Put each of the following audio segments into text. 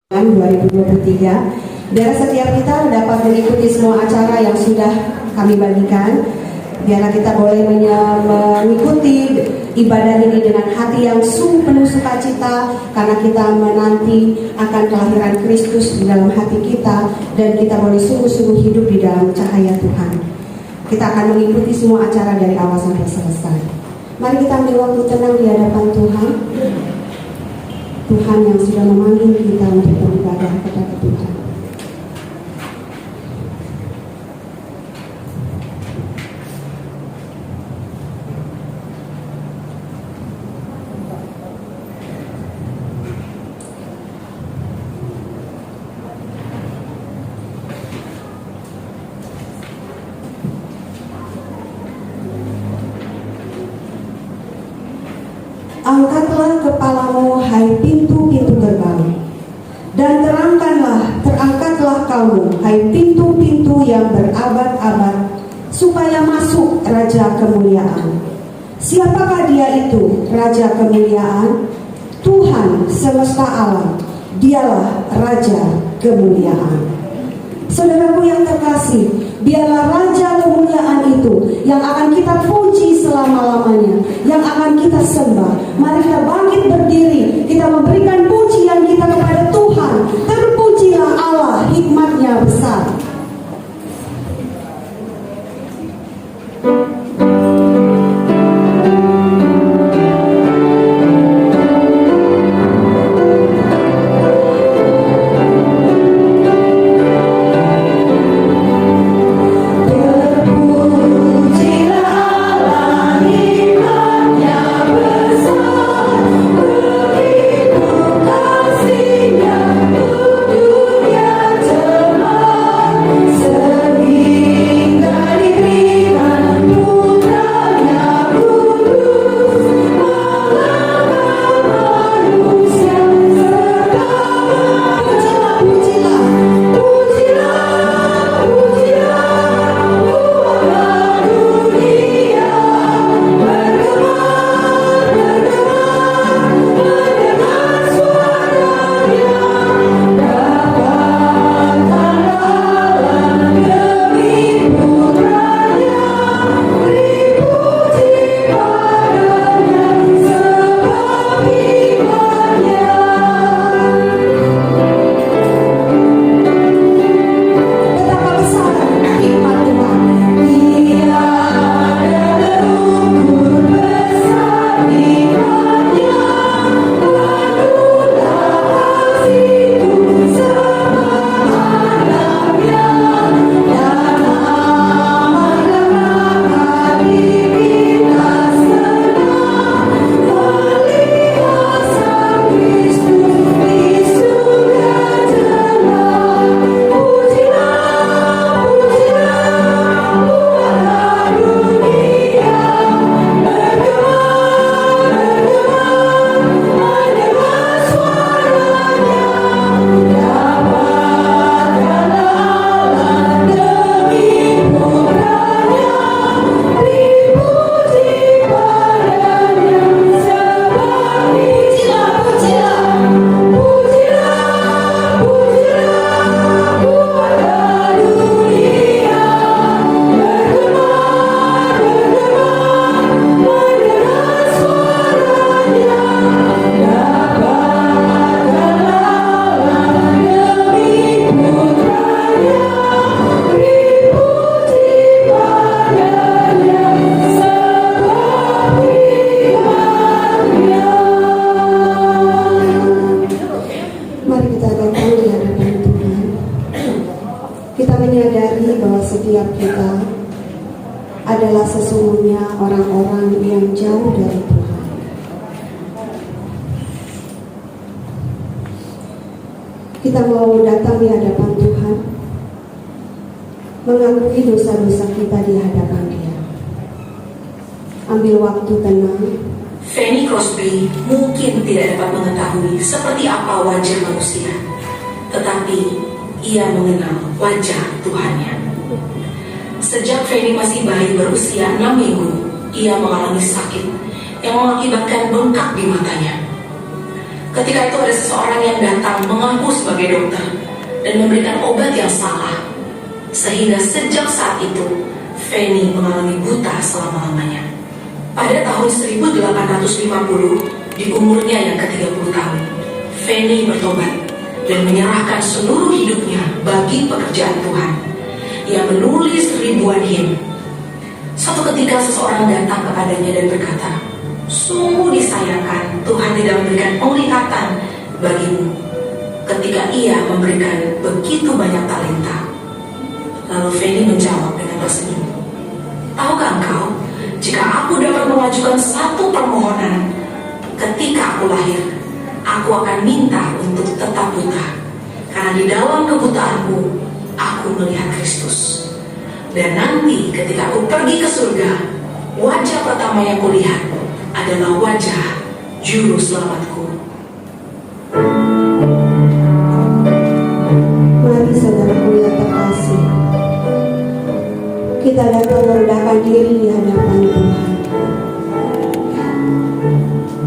2023. Biar setiap kita dapat mengikuti semua acara yang sudah kami bagikan. Biarlah kita boleh mengikuti ibadah ini dengan hati yang sungguh penuh sukacita, karena kita menanti akan kelahiran Kristus di dalam hati kita, dan kita boleh sungguh-sungguh hidup di dalam cahaya Tuhan. Kita akan mengikuti semua acara dari awal sampai selesai. Mari kita ambil waktu tenang di hadapan Tuhan. Tuhan yang sudah memanggil kita untuk beribadah kepada Tuhan. Angkatlah kepalamu, hai pintu-pintu gerbang, dan terangkatlah kamu, hai pintu-pintu yang berabad-abad, supaya masuk Raja Kemuliaan. Siapakah dia itu, Raja Kemuliaan? Tuhan semesta alam, dialah Raja Kemuliaan. Saudaraku yang terkasih, biarlah Raja Kemuliaan itu yang akan kita puji selama-lamanya, yang akan kita sembah. Mari kita bangkit berdiri, kita memberikan pujian kita kepada Tuhan. Terpujilah Allah, hikmat-Nya besar. Setiap kita adalah sesungguhnya orang-orang yang jauh dari Tuhan. Kita mau datang di hadapan Tuhan, mengakui dosa-dosa kita di hadapan Dia. Ambil waktu tenang. Fanny Crosby mungkin tidak dapat mengetahui seperti apa wajah manusia, tetapi ia mengenal wajah Tuhannya. Sejak Fanny masih bayi berusia 6 minggu, ia mengalami sakit yang mengakibatkan bengkak di matanya. Ketika itu ada seseorang yang datang mengaku sebagai dokter dan memberikan obat yang salah, sehingga sejak saat itu Fanny mengalami buta selama-lamanya. Pada tahun 1850, di umurnya yang ke-30 tahun, Fanny bertobat dan menyerahkan seluruh hidupnya bagi pekerjaan Tuhan. Ia menulis ribuan himn. Suatu ketika seseorang datang kepadanya dan berkata, "Sungguh disayangkan Tuhan tidak memberikan penglihatan bagimu ketika ia memberikan begitu banyak talenta." Lalu Fanny menjawab dengan tersenyum, "Tahukah engkau, jika aku dapat mengajukan satu permohonan, ketika aku lahir, aku akan minta untuk tetap buta, karena di dalam kebutaanku, aku melihat Kristus. Dan nanti ketika aku pergi ke surga, wajah pertama yang kulihat adalah wajah Juru Selamatku." Mari saudaraku yang terkasih, kita dapat merendahkan diri di hadapan Tuhan.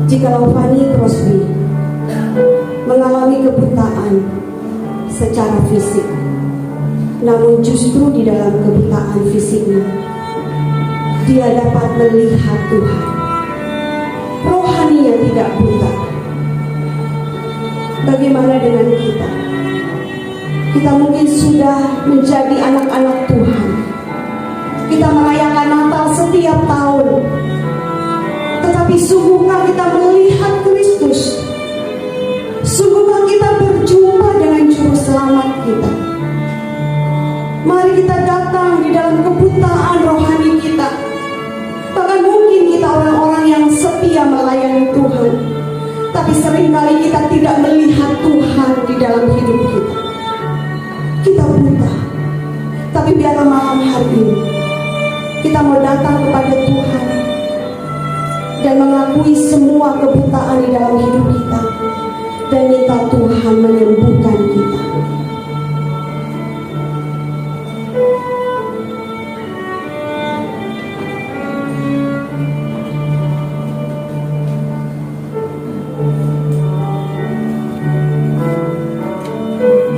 Jikalau Fanny Crosby mengalami kebutaan secara fisik, namun justru di dalam kebutaan fisiknya dia dapat melihat Tuhan, rohaninya tidak buta. Bagaimana dengan kita? Kita mungkin sudah menjadi anak-anak Tuhan. Kita merayakan Natal setiap tahun, tetapi sungguhkah kita melihat Kristus? Sungguhkah kita berjumpa dengan Juru Selamat kita? Mari kita datang di dalam kebutaan rohani kita. Bahkan mungkin kita orang-orang yang setia melayani Tuhan, tapi seringkali kita tidak melihat Tuhan di dalam hidup kita. Kita buta. Tapi biarlah malam hari ini kita mau datang kepada Tuhan dan mengakui semua kebutaan di dalam hidup kita dan minta Tuhan menyembuhkan kita.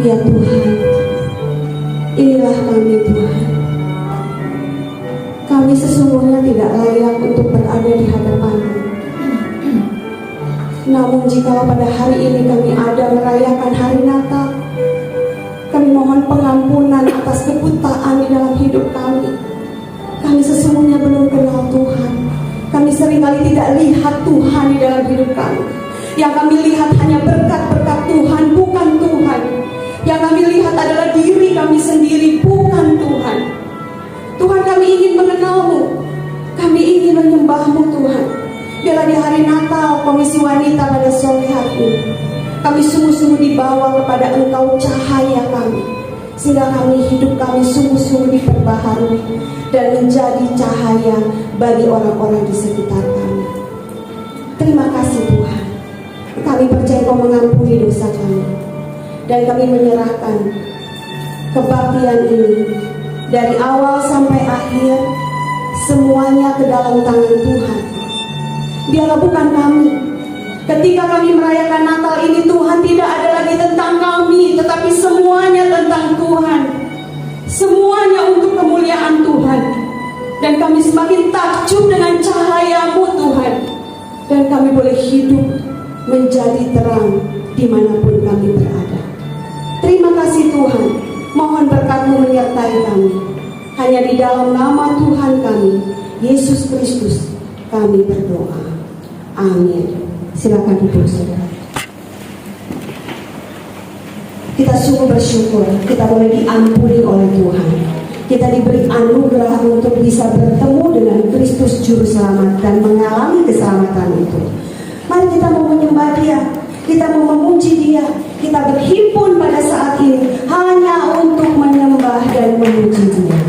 Ya Tuhan, inilah kami Tuhan. Kami sesungguhnya tidak layak untuk berada di hadapan-Mu. Namun jika pada hari ini kami ada merayakan hari Natal, kami mohon pengampunan atas kebutaan di dalam hidup kami. Kami sesungguhnya belum kenal Tuhan. Kami seringkali tidak lihat Tuhan di dalam hidup kami. Yang kami lihat hanya berkat-berkat Tuhan, bukan Tuhan. Yang kami lihat adalah diri kami sendiri, bukan Tuhan. Tuhan, kami ingin mengenal-Mu. Kami ingin menyembah-Mu Tuhan. Biarlah di hari Natal Komisi Wanita pada sore hari ini, kami sungguh-sungguh dibawa kepada Engkau cahaya kami, sehingga hidup kami sungguh-sungguh diperbaharui dan menjadi cahaya bagi orang-orang di sekitar kami. Terima kasih Tuhan. Kami percaya Kau mengampuni dosa kami, dan kami menyerahkan kebaktian ini dari awal sampai akhir semuanya ke dalam tangan Tuhan. Biarlah bukan kami. Ketika kami merayakan Natal ini, Tuhan, tidak ada lagi tentang kami, tetapi semuanya tentang Tuhan. Semuanya untuk kemuliaan Tuhan. Dan kami semakin takjub dengan cahaya-Mu Tuhan. Dan kami boleh hidup menjadi terang dimanapun kami berada. Terima kasih Tuhan. Mohon berkat-Mu menyertai kami. Hanya di dalam nama Tuhan kami, Yesus Kristus, kami berdoa. Amin. Silakan duduk saudara. Kita sungguh bersyukur kita boleh diampuni oleh Tuhan. Kita diberi anugerah untuk bisa bertemu dengan Kristus Juru Selamat dan mengalami keselamatan itu. Mari kita mau menyembah Dia, kita mau memuji Dia. Kita berhimpun pada saat ini hanya untuk menyembah dan memuji Dia.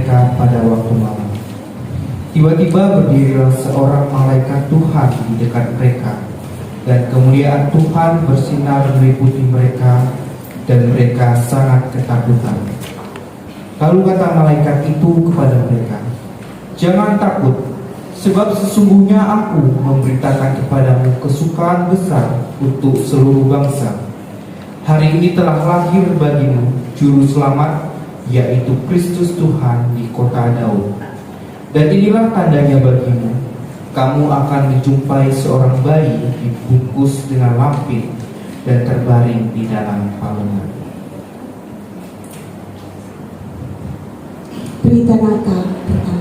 mereka pada waktu malam. Tiba-tiba berdirilah seorang malaikat Tuhan di dekat mereka, dan kemuliaan Tuhan bersinar meliputi mereka, dan mereka sangat ketakutan. Lalu kata malaikat itu kepada mereka, "Jangan takut, sebab sesungguhnya aku memberitakan kepadamu kesukaan besar untuk seluruh bangsa. Hari ini telah lahir bagimu Juru Selamat, yaitu Kristus Tuhan di kota Daud. Dan inilah tandanya bagimu, kamu akan menjumpai seorang bayi dibungkus dengan lampin dan terbaring di dalam palungan." Berita Natal pertama.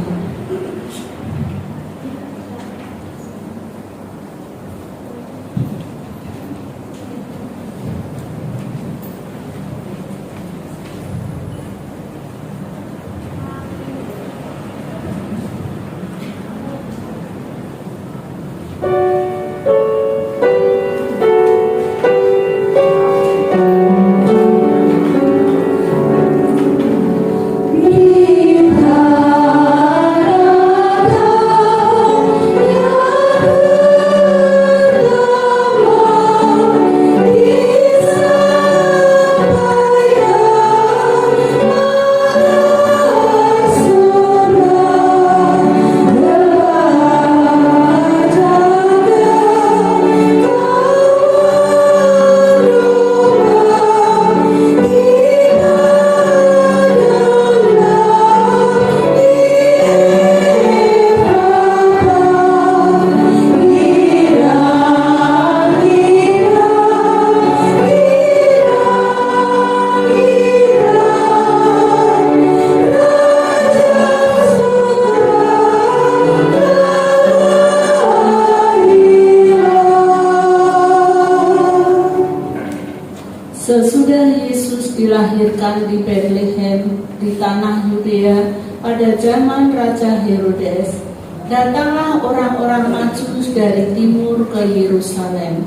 Sesudah Yesus dilahirkan di Betlehem di tanah Yudea pada zaman Raja Herodes, datanglah orang-orang Majus dari timur ke Yerusalem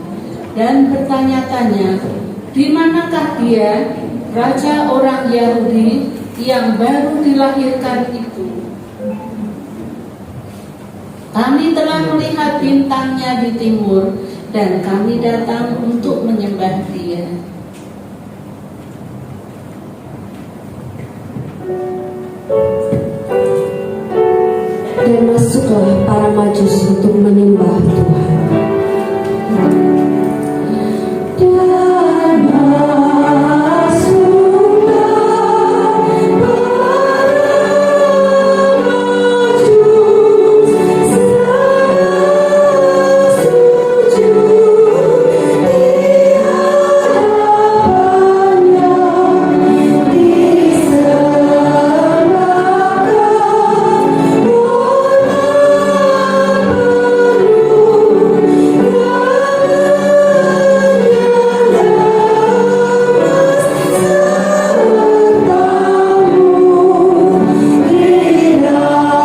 dan bertanya-tanya, "Di manakah dia, Raja orang Yahudi yang baru dilahirkan itu? Kami telah melihat bintangnya di timur dan kami datang untuk menyembah dia." Dan masuklah para Majus untuk menyembah Tuhan. Dan masuklah para Majus sujud di hadapannya,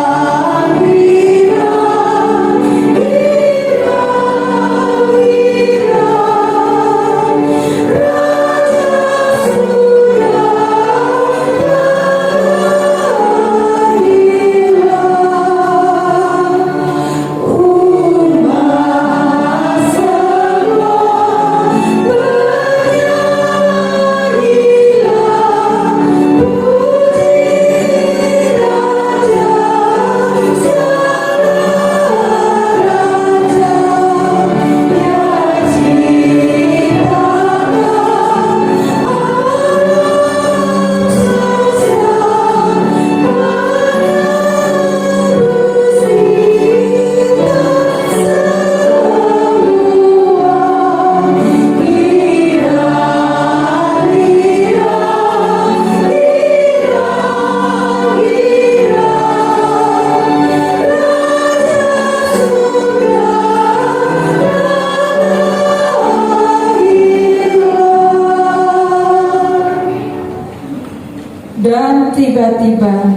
Dan tiba-tiba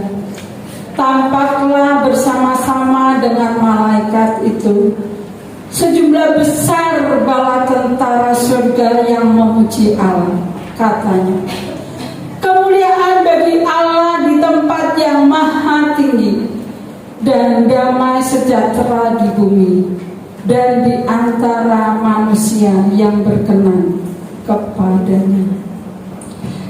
tampaklah bersama-sama dengan malaikat itu sejumlah besar bala tentara surga yang memuji Allah. Katanya, "Kemuliaan bagi Allah di tempat yang yang maha tinggi, dan damai sejahtera di bumi dan di antara manusia yang berkenan kepadanya.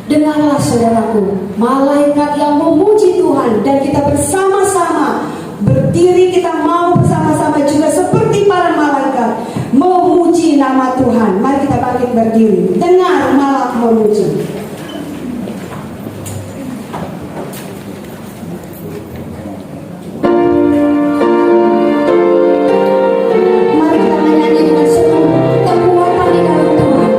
Dengarlah saudaraku, malaikat yang memuji Tuhan, dan kita bersama-sama berdiri, kita mau bersama-sama juga seperti para malaikat memuji nama Tuhan. Mari kita bangkit berdiri, dengar malaikat memuji. Mari kita menyanyi dengan seluruh kekuatan di dalam Tuhan.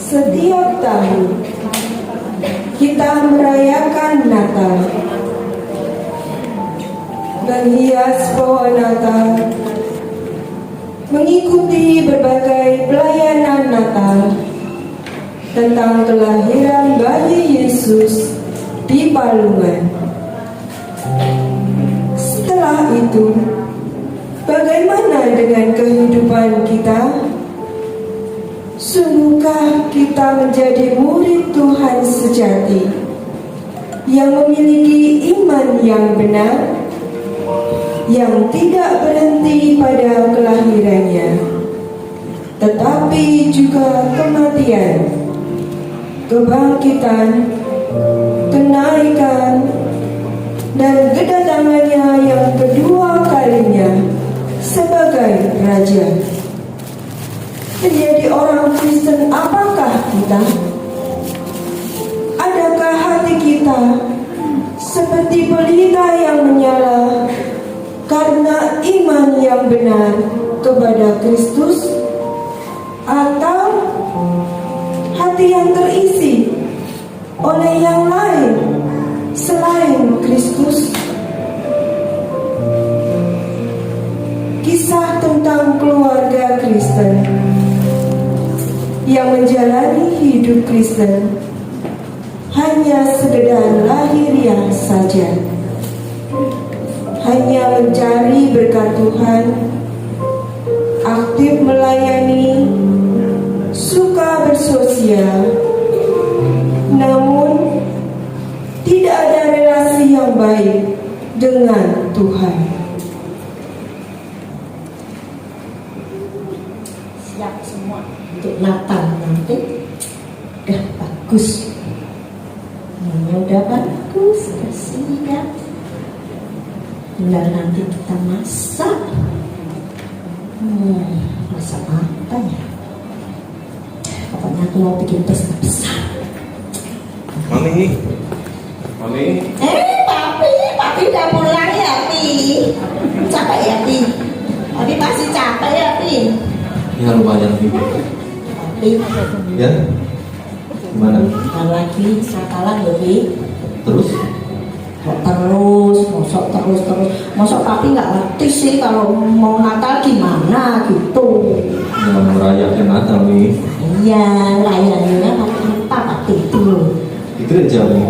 Setiap tahun kita merayakan Natal, menghias pohon Natal, mengikuti berbagai pelayanan Natal tentang kelahiran bayi Yesus di palungan. Setelah itu, bagaimana dengan kehidupan kita? Sungguhkah kita menjadi murid Tuhan sejati yang memiliki iman yang benar, yang tidak berhenti pada kelahirannya, tetapi juga kematian, kebangkitan, kenaikan, dan kedatangannya yang kedua kalinya sebagai Raja. Menjadi orang Kristen apakah kita? Adakah hati kita seperti pelita yang menyala karena iman yang benar kepada Kristus, atau hati yang terisi oleh yang lain selain Kristus? Kisah tentang keluarga Kristen yang menjalani hidup Kristen hanya sekedar lahiriah saja, hanya mencari berkat Tuhan, aktif melayani, suka bersosial, namun tidak ada relasi yang baik dengan Tuhan. Siap semua untuk Natal nanti. Udah bagus, udah bagus, udah siap. Tinggal nanti kita masak. Masak apa ya? Pokoknya aku mau bikin pesta besar. Mami. Papi udah pulang ya, Pi? Capek ya, Pi? Papi pasti capek ya, Pi? Ya lumayan Pi. Papi, Ya. Gimana? bentar lagi Natalan ya, Pi? Terus? Mosok papi nggak ngerti sih kalau mau Natal gimana gitu. Ya merayakan Natal nih. Iya, layannya pakai apa papi itu? Itu aja nih.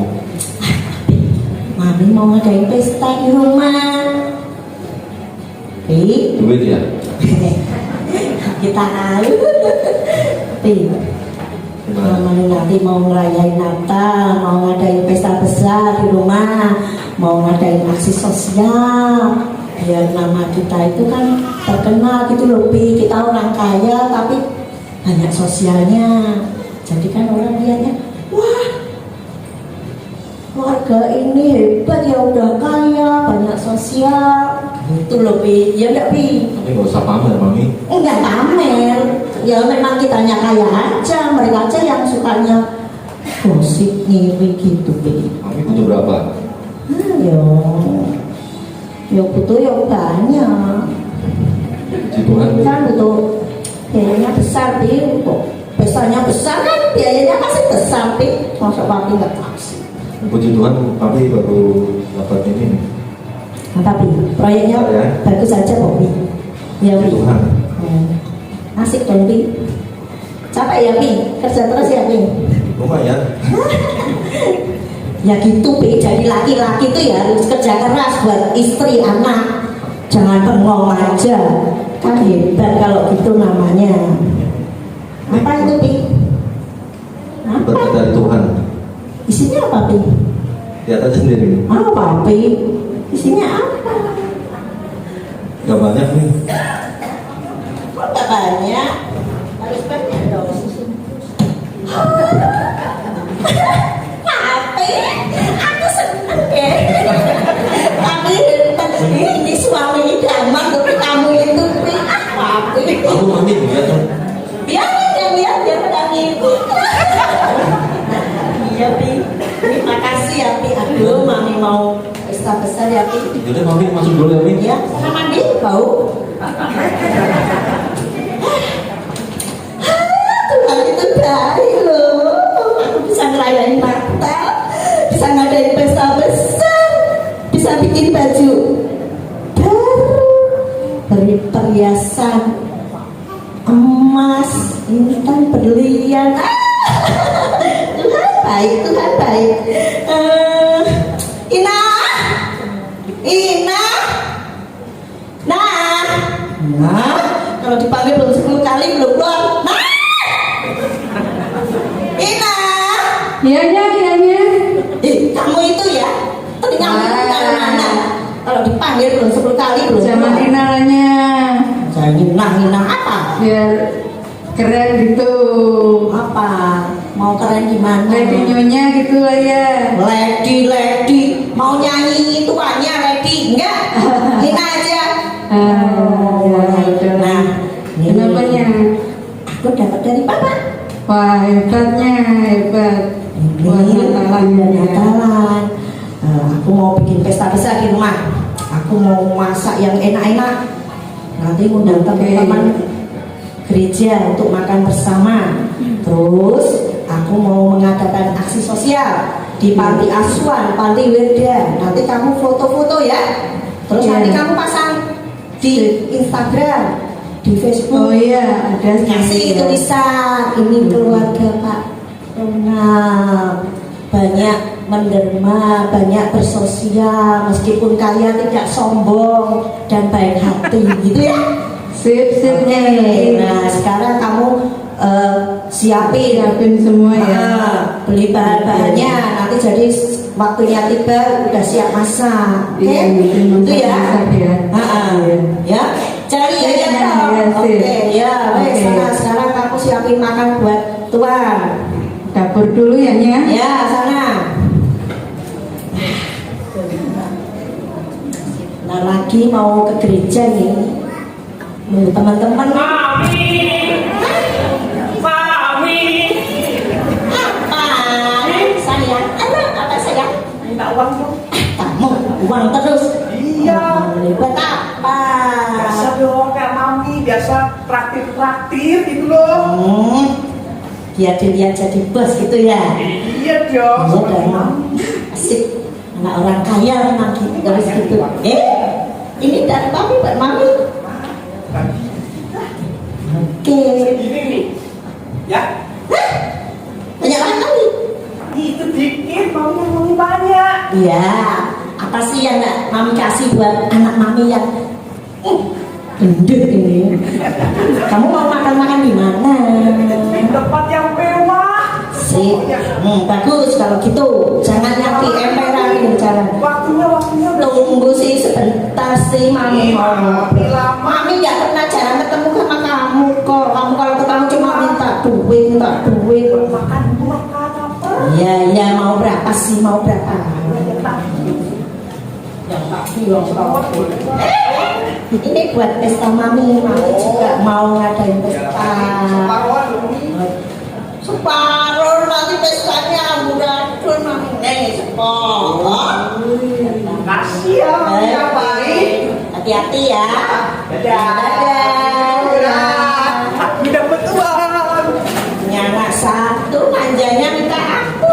Mami mau ngadain pesta di rumah. Pi, Duit ya? kita Pi, Mami nanti mau ngerayain Natal, mau ngadain pesta besar di rumah, mau ngadain aksi sosial, biar nama kita itu kan terkenal gitu loh, Pi. Kita orang kaya tapi banyak sosialnya, jadi kan orang lihatnya, wah, keluarga ini hebat ya, udah kaya, banyak sosial, gitu loh, Pi. Ya enggak, Pi? Tapi nggak usah pamer Mami. Enggak pamer, ya memang kitanya kaya aja, mereka aja yang sukanya gosip ngiri gitu, Pi. Mami butuh berapa? Ya butuh ya banyak. Puji Tuhan Pi. Kan butuh biayanya besar, Pi. Untuk pestanya besar kan biayanya pasti besar, Pi. Masa papi nggak kasih. Puji Tuhan Papi baru dapat ini nih. Apa, Pi? Proyeknya Ya. bagus aja kok, Pi. Ya, Puji Pi. Tuhan. Asik dong, Pi. Capek ya, Pi? Kerja terus ya, Pi? Lumayan. Ya gitu, Pi. Jadi laki-laki itu ya harus kerja keras buat istri, anak. Jangan bengong aja. Kan hebat kalau gitu namanya. Apa itu, Pi? Berkat Apa? dari Tuhan. Isinya apa, Pi? Lihat aja sendiri. Apa, Pi? Isinya apa? Gak banyak nih. Kok gak banyak? Harus banyak dong. Tapi aku seneng deh. Tapi ini suami idaman tapi kamu itu, Pi. Tapi Aku Mami lihat dong. biarin yang lihat dia pada ngikut. Iya, Pi. Terima kasih ya, Pi. Aduh, Mami mau pesta besar ya, Pi. Yaudah Mami masuk dulu ya Mami. Ya, sana mandi, bau. Tuhan itu baik loh. Aku bisa ngerayain Natal, bisa ngadain pesta besar, bisa bikin baju baru, beri perhiasan emas, intan, berlian. Tuhan baik, Tuhan baik. Ina, nah, kalau dipanggil belum 10 kali belum keluar. Nah, Ina, Iya, kamu itu ya, telinga mana? Kalau dipanggil belum 10 kali belum zaman keluar. inalanya Saya nginang apa? biar keren gitu. Apa? Mau keren gimana? Lady Nyonya gitu lah ya. Lady, mau nyanyi itu hanya Lady, enggak? Gina aja. Nah, ini Namanya. aku dapat dari papa. Wah, hebatnya, hebat. Buat Natalan. Aku mau bikin pesta besar di rumah. Aku mau masak yang enak-enak. Nanti undang teman-teman gereja untuk makan bersama. Terus aku mau mengadakan aksi sosial di panti asuhan, panti Wirda. Nanti kamu foto-foto ya. Terus Iya. nanti kamu pasang di Instagram, di Facebook. Oh iya, ada Kasih tulisan ini keluarga Pak Ronald banyak menderma, banyak bersosial, meskipun kalian tidak sombong dan baik hati, gitu ya. Sip, Oke, nah sekarang kamu siapin semua ya. beli bahan-bahannya, nanti jadi waktunya tiba udah siap masak. Oke, Iya, itu ya. masak ya. Ya, cari ya, Iya, toh. iya, sip. Oke, ya, wes, Oke. sana sekarang kamu siapin makan buat tuan. Dapur dulu ya, Nya. Ya, sana. Nah lagi mau ke gereja nih. Teman-teman. Sayang, apa sayang? Minta uang dong. Kamu uang terus. Iya. Buat apa? Biasa dong kayak mami, biasa traktir gitu loh. Biar dilihat jadi bos gitu ya. Iya dong, Iya seperti dong. mami. Asik. Anak orang kaya memang gitu, harus gitu. Ini dari mami buat mami. Oke. Ini nih, ya. Banyak kali. Itu dikit, mami banyak. Iya. Apa sih yang nggak mami kasih buat anak mami yang gendut ini? Kamu mau makan-makan di mana? Di tempat yang mewah. Sip. Bagus kalau gitu. Jangan yang di emperan di jalan. Waktunya udah. Tunggu sih sebentar sih mami. Mami lama. Mami nggak pernah jarang ketemu sama kamu kok. Kamu kalau ketemu cuma minta duit. Makan apa? Iya mau berapa sih? Mau berapa? Ini buat pesta mami. Mami juga mau ngadain pesta. Separuh nanti pestanya amburadul mami. Separuh. Kasih ya, mami yang baik. Hati-hati ya. Dadah. Aku dapat uang. Nyala satu, manjanya minta aku.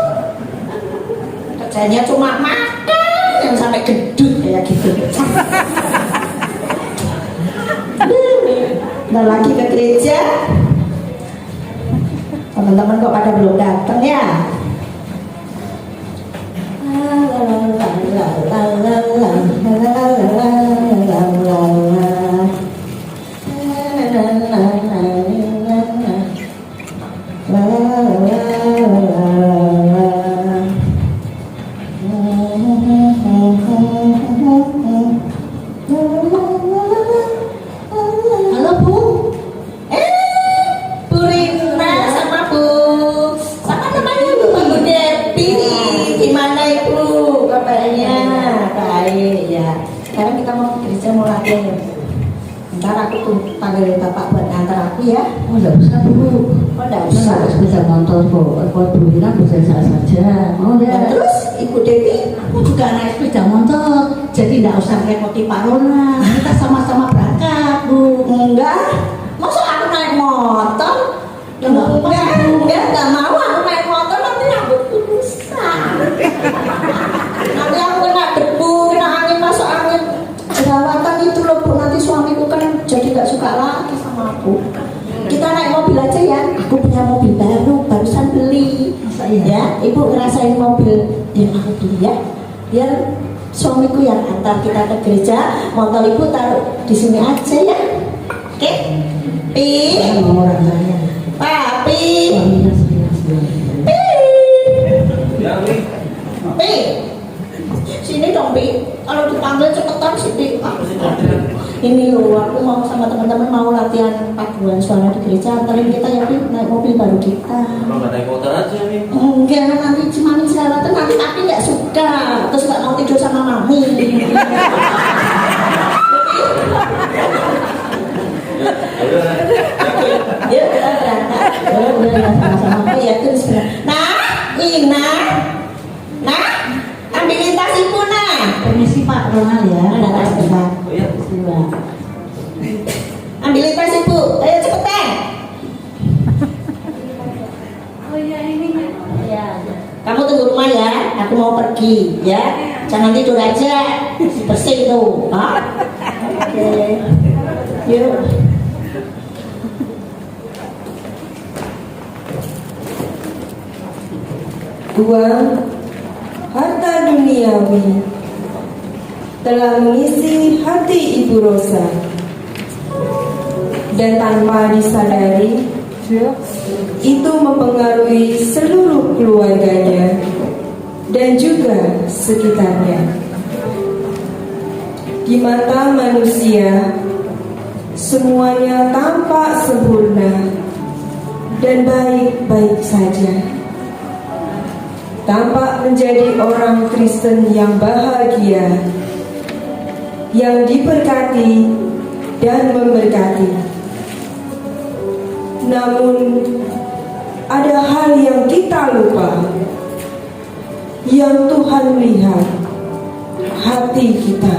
Kerjanya cuma makan, yang sampai gedut kayak gitu. Udah lagi ke gereja. Teman-teman kok pada belum datang ya? Halo Bu. Bu Rina sama Bu. Sama namanya Bu Depi. Gimana Ibu kabarnya? Baik ya. Sekarang kita mau ke gereja mau latihan ya. Ntar aku tuh panggil bapak buat ngantar aku ya. Oh, enggak usah Bu. Oh enggak Saya usah. nggak sepeda motor kok. Kalau Bu Rina bisa saya saja. Mau Dan ya? terus Ibu Dewi Aku juga naik sepeda motor. Jadi enggak usah repoti Pak Rona. Kita sama-sama berangkat Bu. enggak. Masa aku naik motor? Enggak mau aku naik motor nanti rambutku rusak. Nanti aku kena debu, kena angin, masuk angin. Jerawatan itu loh Bu, nanti suamiku kan jadi gak suka lagi sama aku. Kita naik mobil aja ya. Aku punya mobil baru, barusan beli. Masa iya? Ya, Ibu ngerasain mobil yang aku beli ya. Biar suamiku yang antar kita ke gereja, motor Ibu taruh di sini aja ya. Oke? Pi, Saya mau orang kaya. Papi, Suaminya sebenarnya. Pi. Sini dong Pi. Kalau dipanggil cepetan sini. Ini loh, aku mau sama teman-teman mau latihan paduan suara di gereja. Antarin kita ya, Pi, naik mobil baru kita. Kalau nggak naik motor aja nih. Enggak, nanti cuma selawatan, nanti tapi nggak suka. Terus nggak mau tidur sama mami. Yuk kita berangkat. Udah sama-sama ya terus. Nah, Ina, nah, ambilin tas ibu nah. Permisi Pak Ronald ya. Ada tas Pak. Oh iya. Bismillah. Ambilin tas ibu, ayo cepetan. Oh iya ini. Ya. Kamu tunggu rumah ya, aku mau pergi ya. Jangan tidur aja, bersih tuh. Hah? Oke. Yuk. Uang, harta duniawi telah mengisi hati Ibu Rosa, dan tanpa disadari itu mempengaruhi seluruh keluarganya dan juga sekitarnya. Di mata manusia, semuanya tampak sempurna dan baik-baik saja. Tampak menjadi orang Kristen yang bahagia, yang diberkati dan memberkati. Namun ada hal yang kita lupa, yang Tuhan lihat, hati kita.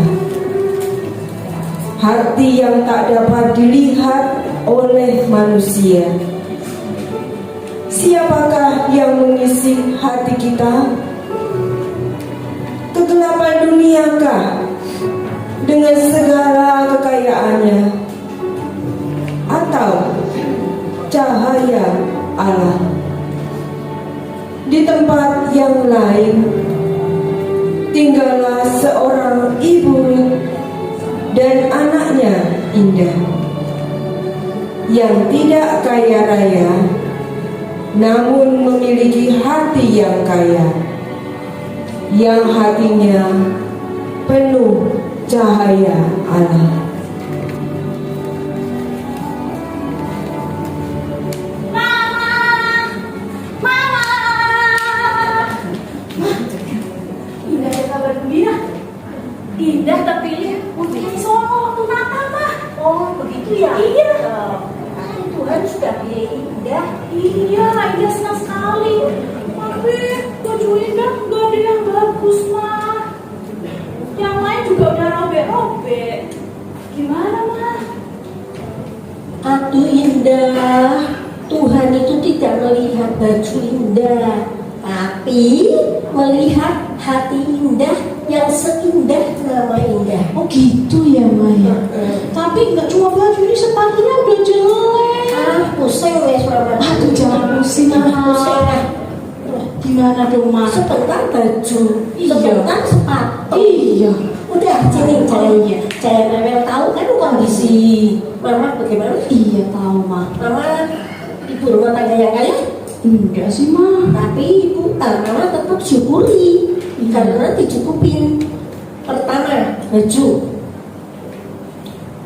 Hati yang tak dapat dilihat oleh manusia. Siapakah yang mengisi hati kita? Kegelapan duniakah dengan segala kekayaannya, atau cahaya Allah? Di tempat yang lain tinggallah seorang ibu dan anaknya Indah, yang tidak kaya raya namun memiliki hati yang kaya, yang hatinya penuh cahaya Allah. Indah ada kabar gembira. Indah terpilih Putri Solo waktu Natal, Mah. Oh, begitu ya? Iya. Tuhan sudah pilih Indah. Iya, Indah senang sekali. Tapi baju Indah nggak ada yang bagus, Mah. Yang lain juga udah robek-robek. Gimana, Mah? Aduh Indah, Tuhan itu tidak melihat baju Indah, tapi melihat hati Indah yang seindah nama Indah. Oh gitu ya Maya. Tapi nggak cuma baju, ini sepatunya udah jelek. Ah, pusing wes Mama. Aduh jangan pusing Pusing ah. ah. Gimana dong Ma? Sebentar baju, Iya. sebentar sepatu. Iya. Udah sini Oh, jangan, iya. jangan Mama tahu kan kondisi Mama bagaimana? Iya tahu Ma. Mama ibu rumah tangga yang kaya, Enggak sih Ma. tapi ibu Mama tetap syukuri karena dicukupin. Pertama baju,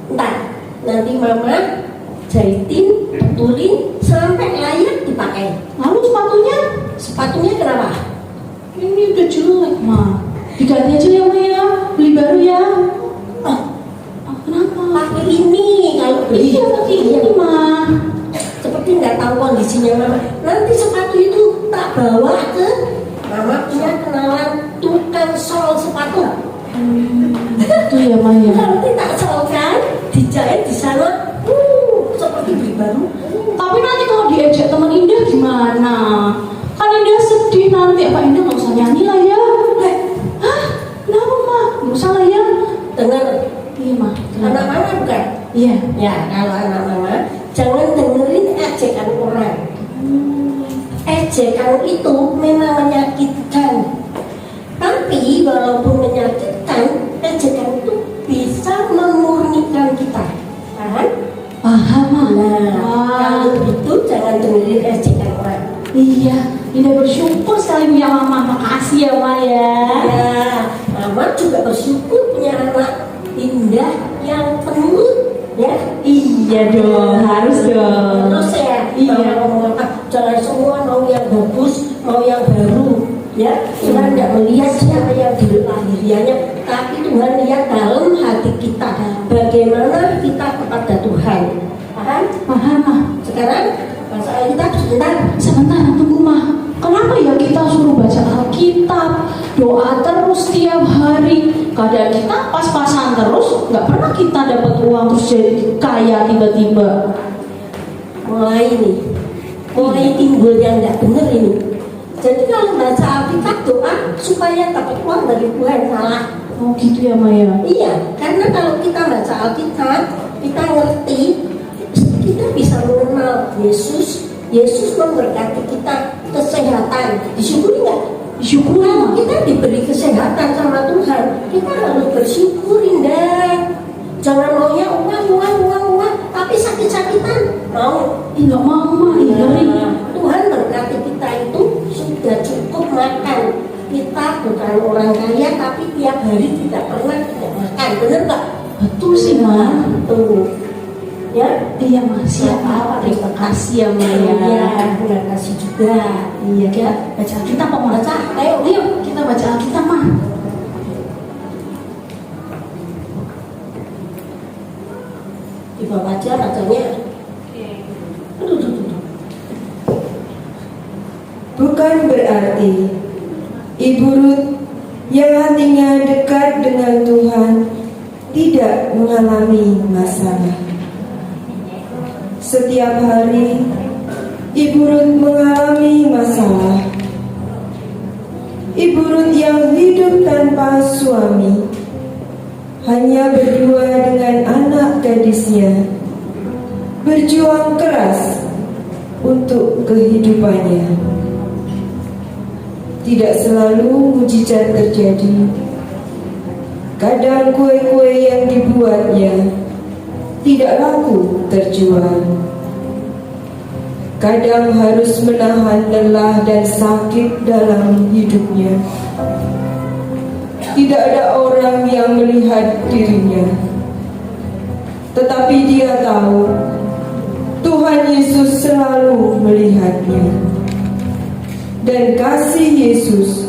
entar nanti Mama jahitin, betulin sampai layak dipakai. Lalu sepatunya? Sepatunya kenapa? Ini udah jelek Ma. Diganti aja ya Maya. Beli baru ya. Oh, Kenapa? pakai ini kalau beli Iya tapi ini Ma. seperti nggak tahu kondisinya Mama. Nanti sepatu itu tak bawa ke Mama punya kenalan tukang sol sepatu. Itu ya Maya. Nanti tak solkan, dijahit di sana, seperti beli baru. Tapi nanti kalau diajak teman Indah gimana? Kan Indah sedih nanti. Apa Indah nggak usah nyanyi lah ya? Hah? Kenapa Ma? Nggak usah lah ya? Dengar Iya Ma. anak Mama bukan? Iya. Ya kalau anak Mama jangan dengerin ejekan orang. Ejekan itu memang menyakitkan. Tapi walaupun menyakitkan, ejekan itu bisa memurnikan kita. Paham? Paham Ma. Nah, Wah. kalau itu jangan dengerin ejekan orang. Iya. Indah bersyukur sekali punya Mama. Makasih ya Ma ya. Ya, Mama juga bersyukur punya anak Indah yang penuh Iya dong, harus dong. Terus ya, Iya. ngomong apa? Jangan semua mau yang bagus, mau yang baru. Ya, Tuhan tidak melihat siapa yang di lahiriannya, tapi Tuhan lihat dalam hati kita. Bagaimana kita kepada Tuhan. Paham? Paham mah. Sekarang masalah kita sebentar. Sebentar, tunggu mah. Kenapa ya kita suruh baca Alkitab, doa terus tiap hari? Kadang kita pas-pasan terus, nggak pernah kita dapat uang terus jadi kaya tiba-tiba. Mulai timbul yang nggak benar ini. Jadi kalau baca Alkitab doa supaya dapat uang dari Tuhan, salah. Oh gitu ya Maya. Iya, karena kalau kita baca Alkitab, kita ngerti, kita bisa mengenal Yesus. Yesus memberkati kita kesehatan. Disyukuri nggak? Syukur Kalau kita diberi kesehatan sama Tuhan, kita harus bersyukur, Indah. Jangan maunya uang, tapi sakit-sakitan mau. Ih, nggak mau mah, Tuhan berkati kita itu sudah cukup makan. Kita bukan orang kaya, tapi tiap hari tidak pernah tidak makan, bener nggak? Betul sih mah. Tuh, ya. Iya mah, siapa? Terima kasih ya Maya. Iya, terima kasih juga. Iya, kita baca Alkitab kok Mah. Baca, ayo. Kita baca Alkitab mah. Dibawa aja bacanya. Aduh. Bukan berarti Ibu Ruth yang hatinya dekat dengan Tuhan tidak mengalami masalah. Setiap hari Ibu Ruth mengalami masalah. Ibu Ruth yang hidup tanpa suami, hanya berdua dengan anak gadisnya, berjuang keras untuk kehidupannya. Tidak selalu mujizat terjadi. Kadang kue-kue yang dibuatnya tidak laku terjual. Kadang harus menahan lelah dan sakit dalam hidupnya. Tidak ada orang yang melihat dirinya, tetapi dia tahu Tuhan Yesus selalu melihatnya, dan kasih Yesus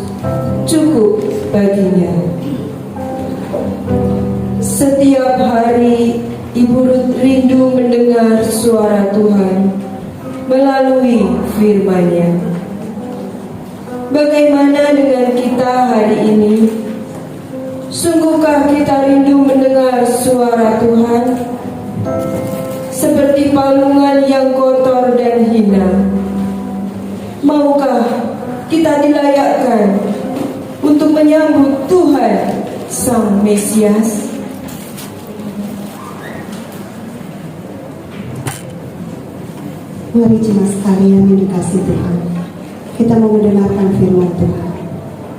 cukup baginya. Setiap hari Ibu Ruth rindu mendengar suara Tuhan melalui firman-Nya. Bagaimana dengan kita hari ini? Sungguhkah kita rindu mendengar suara Tuhan? Seperti palungan yang kotor dan hina, maukah kita dilayakkan untuk menyambut Tuhan Sang Mesias? Mari jemaat sekalian yang dikasihi Tuhan, kita mau mendengarkan firman Tuhan.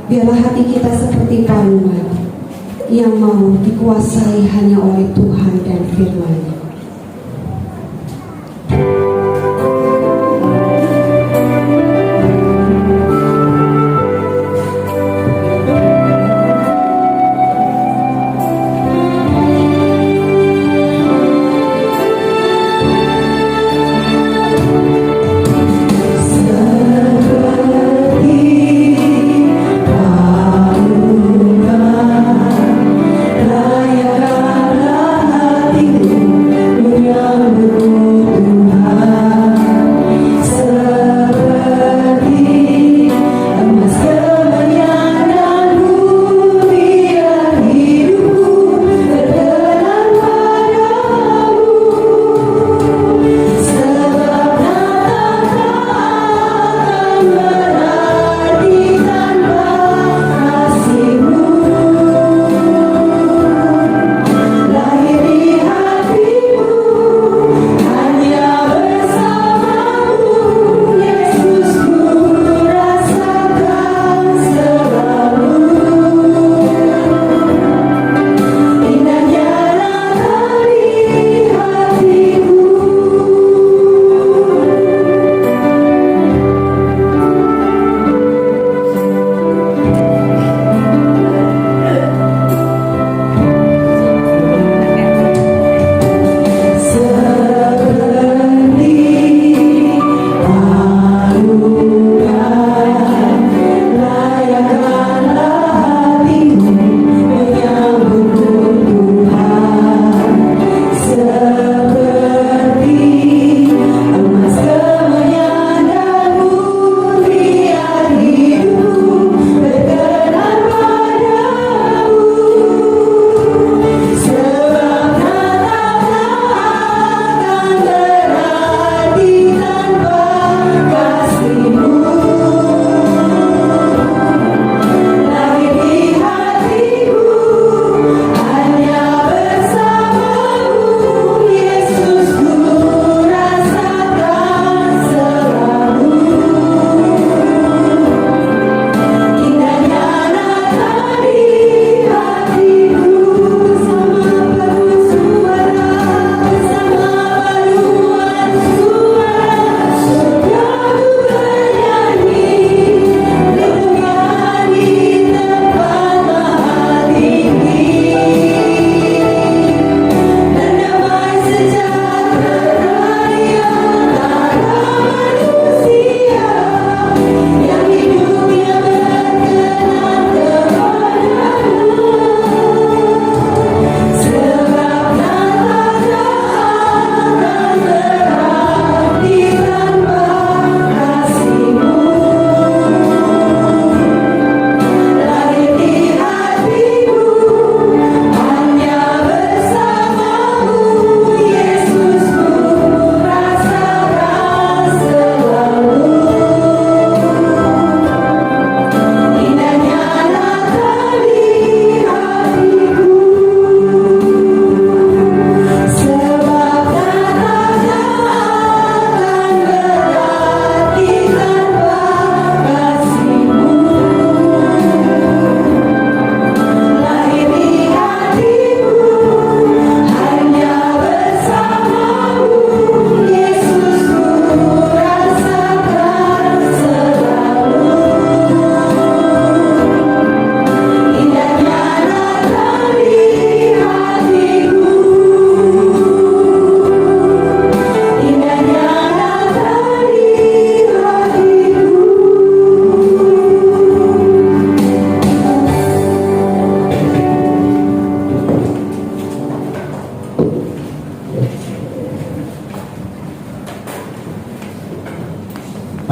Biarlah hati kita seperti palungan yang mau dikuasai hanya oleh Tuhan dan firman-Nya. Layakkanlah hatimu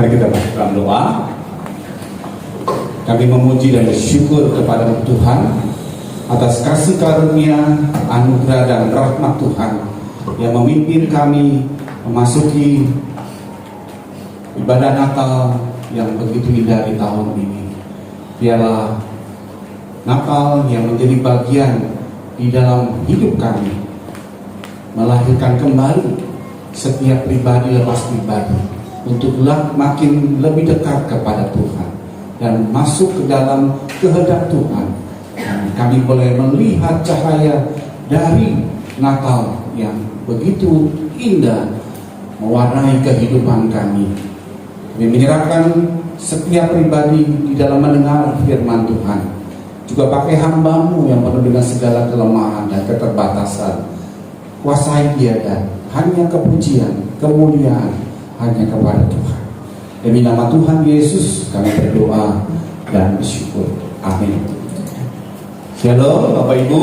Mari kita masuk dalam doa. Kami memuji dan bersyukur kepada Tuhan atas kasih karunia, anugerah dan rahmat Tuhan yang memimpin kami memasuki ibadah Natal yang begitu indah di tahun ini. Biarlah Natal yang menjadi bagian di dalam hidup kami melahirkan kembali setiap pribadi lepas pribadi untuk makin lebih dekat kepada Tuhan dan masuk ke dalam kehendak Tuhan. Dan kami boleh melihat cahaya dari Natal yang begitu indah mewarnai kehidupan kami. Kami menyerahkan setiap pribadi di dalam mendengar firman Tuhan. Juga pakai hamba-Mu yang penuh dengan segala kelemahan dan keterbatasan. Kuasai dia dan hanya kepujian, kemuliaan hanya kepada Tuhan. Demi nama Tuhan Yesus kami berdoa dan bersyukur. Amin. Shalom Bapak Ibu.